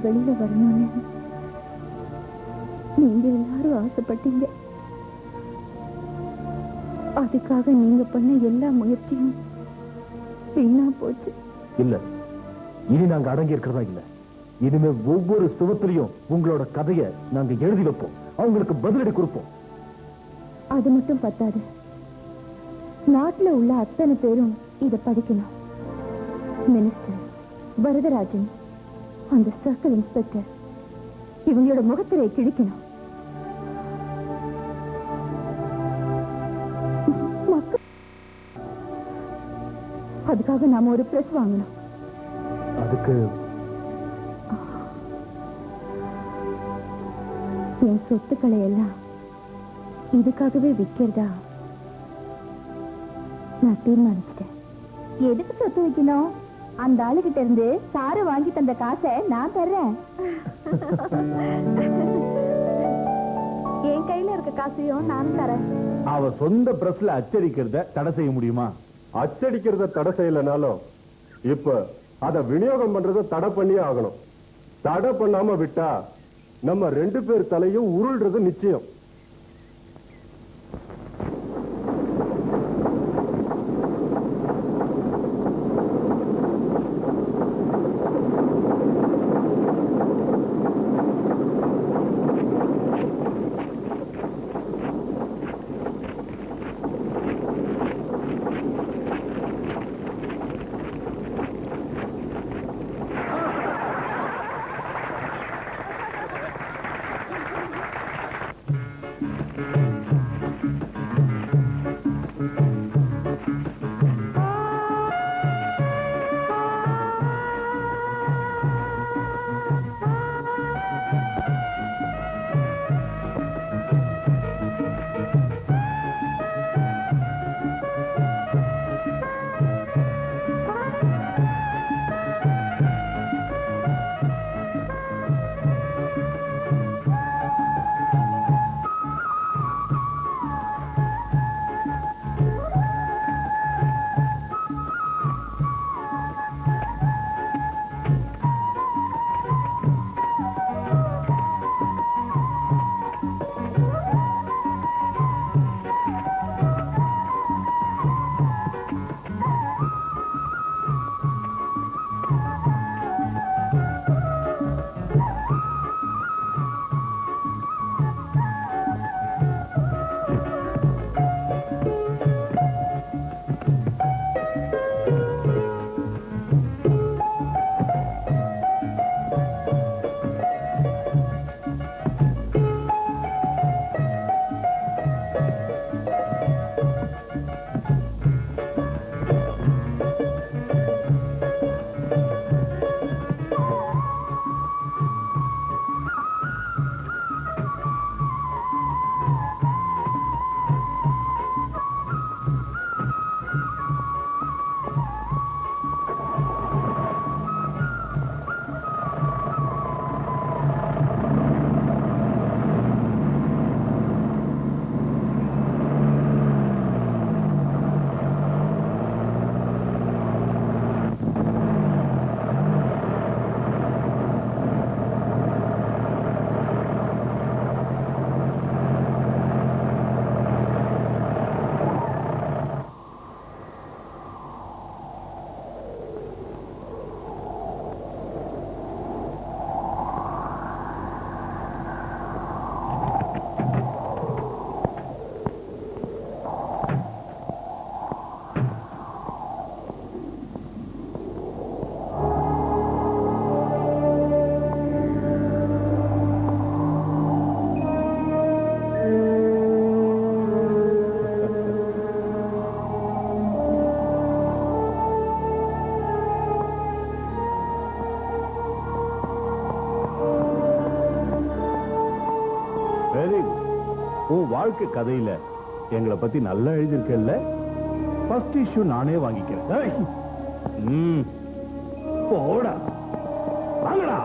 வெளியில வரணும்னு நீங்க எல்லாரும் ஆசைப்பட்டீங்க. அதுக்காக நீங்க பண்ண எல்லா முயற்சியும் வீணா போச்சு. இல்ல இனி நாங்க அடங்கி இருக்கிறதா இல்ல. இனிமே ஒவ்வொரு சுவத்திலையும் உங்களோட கதையை நாங்க எழுதி வைப்போம். அவங்களுக்கு பதிலடி கொடுப்போம். அது மட்டும் பத்தாது, நாட்டுல உள்ள அத்தனை பேரும் இத படிக்கணும். மினிஸ்டர், வரதராஜன், அந்த சர்க்கிள் இன்ஸ்பெக்டர் இவங்களோட முகத்திரை கிழிக்கணும். அதுக்காக நாம ஒரு பிரஸ் வாங்கணும். அதுக்கு என் சொத்துக்களை எல்லாம் இதுக்காகவே விற்கிறதா நான் தீர்மானிச்சிட்டேன். எதுக்கு சொத்து வைக்கணும்? அந்த ஆளுகிட்ட இருந்து சாரு வாங்கி தந்த காசை நான் தர்றேன். என் கையில இருக்க காசையும் நான் தரேன். அவ சொந்த பிரஸ்ல அச்சடிக்கிறத தடை செய்ய முடியுமா? அச்சடிக்கிறத தடை செய்யலனாலும் இப்ப அத விநியோகம் பண்றத தடை பண்ணியே ஆகணும். தடை பண்ணாம விட்டா நம்ம 2 பேர் தலையும் உருள்றது நிச்சயம். உன் வாழ்க்கை கதையில எங்களை பத்தி நல்லா எழுதியிருக்கல. ஃபர்ஸ்ட் இஷ்யூ நானே வாங்கிக்கிறேன். போடா, வாங்கடா.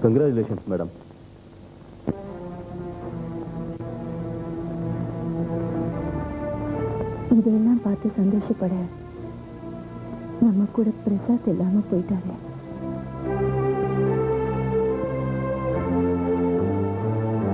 Congratulations madam. இதையெல்லாம் பார்த்து சந்தோஷப்பட நம்ம கூட பிரசாத் இல்லாம போயிட்டாரு.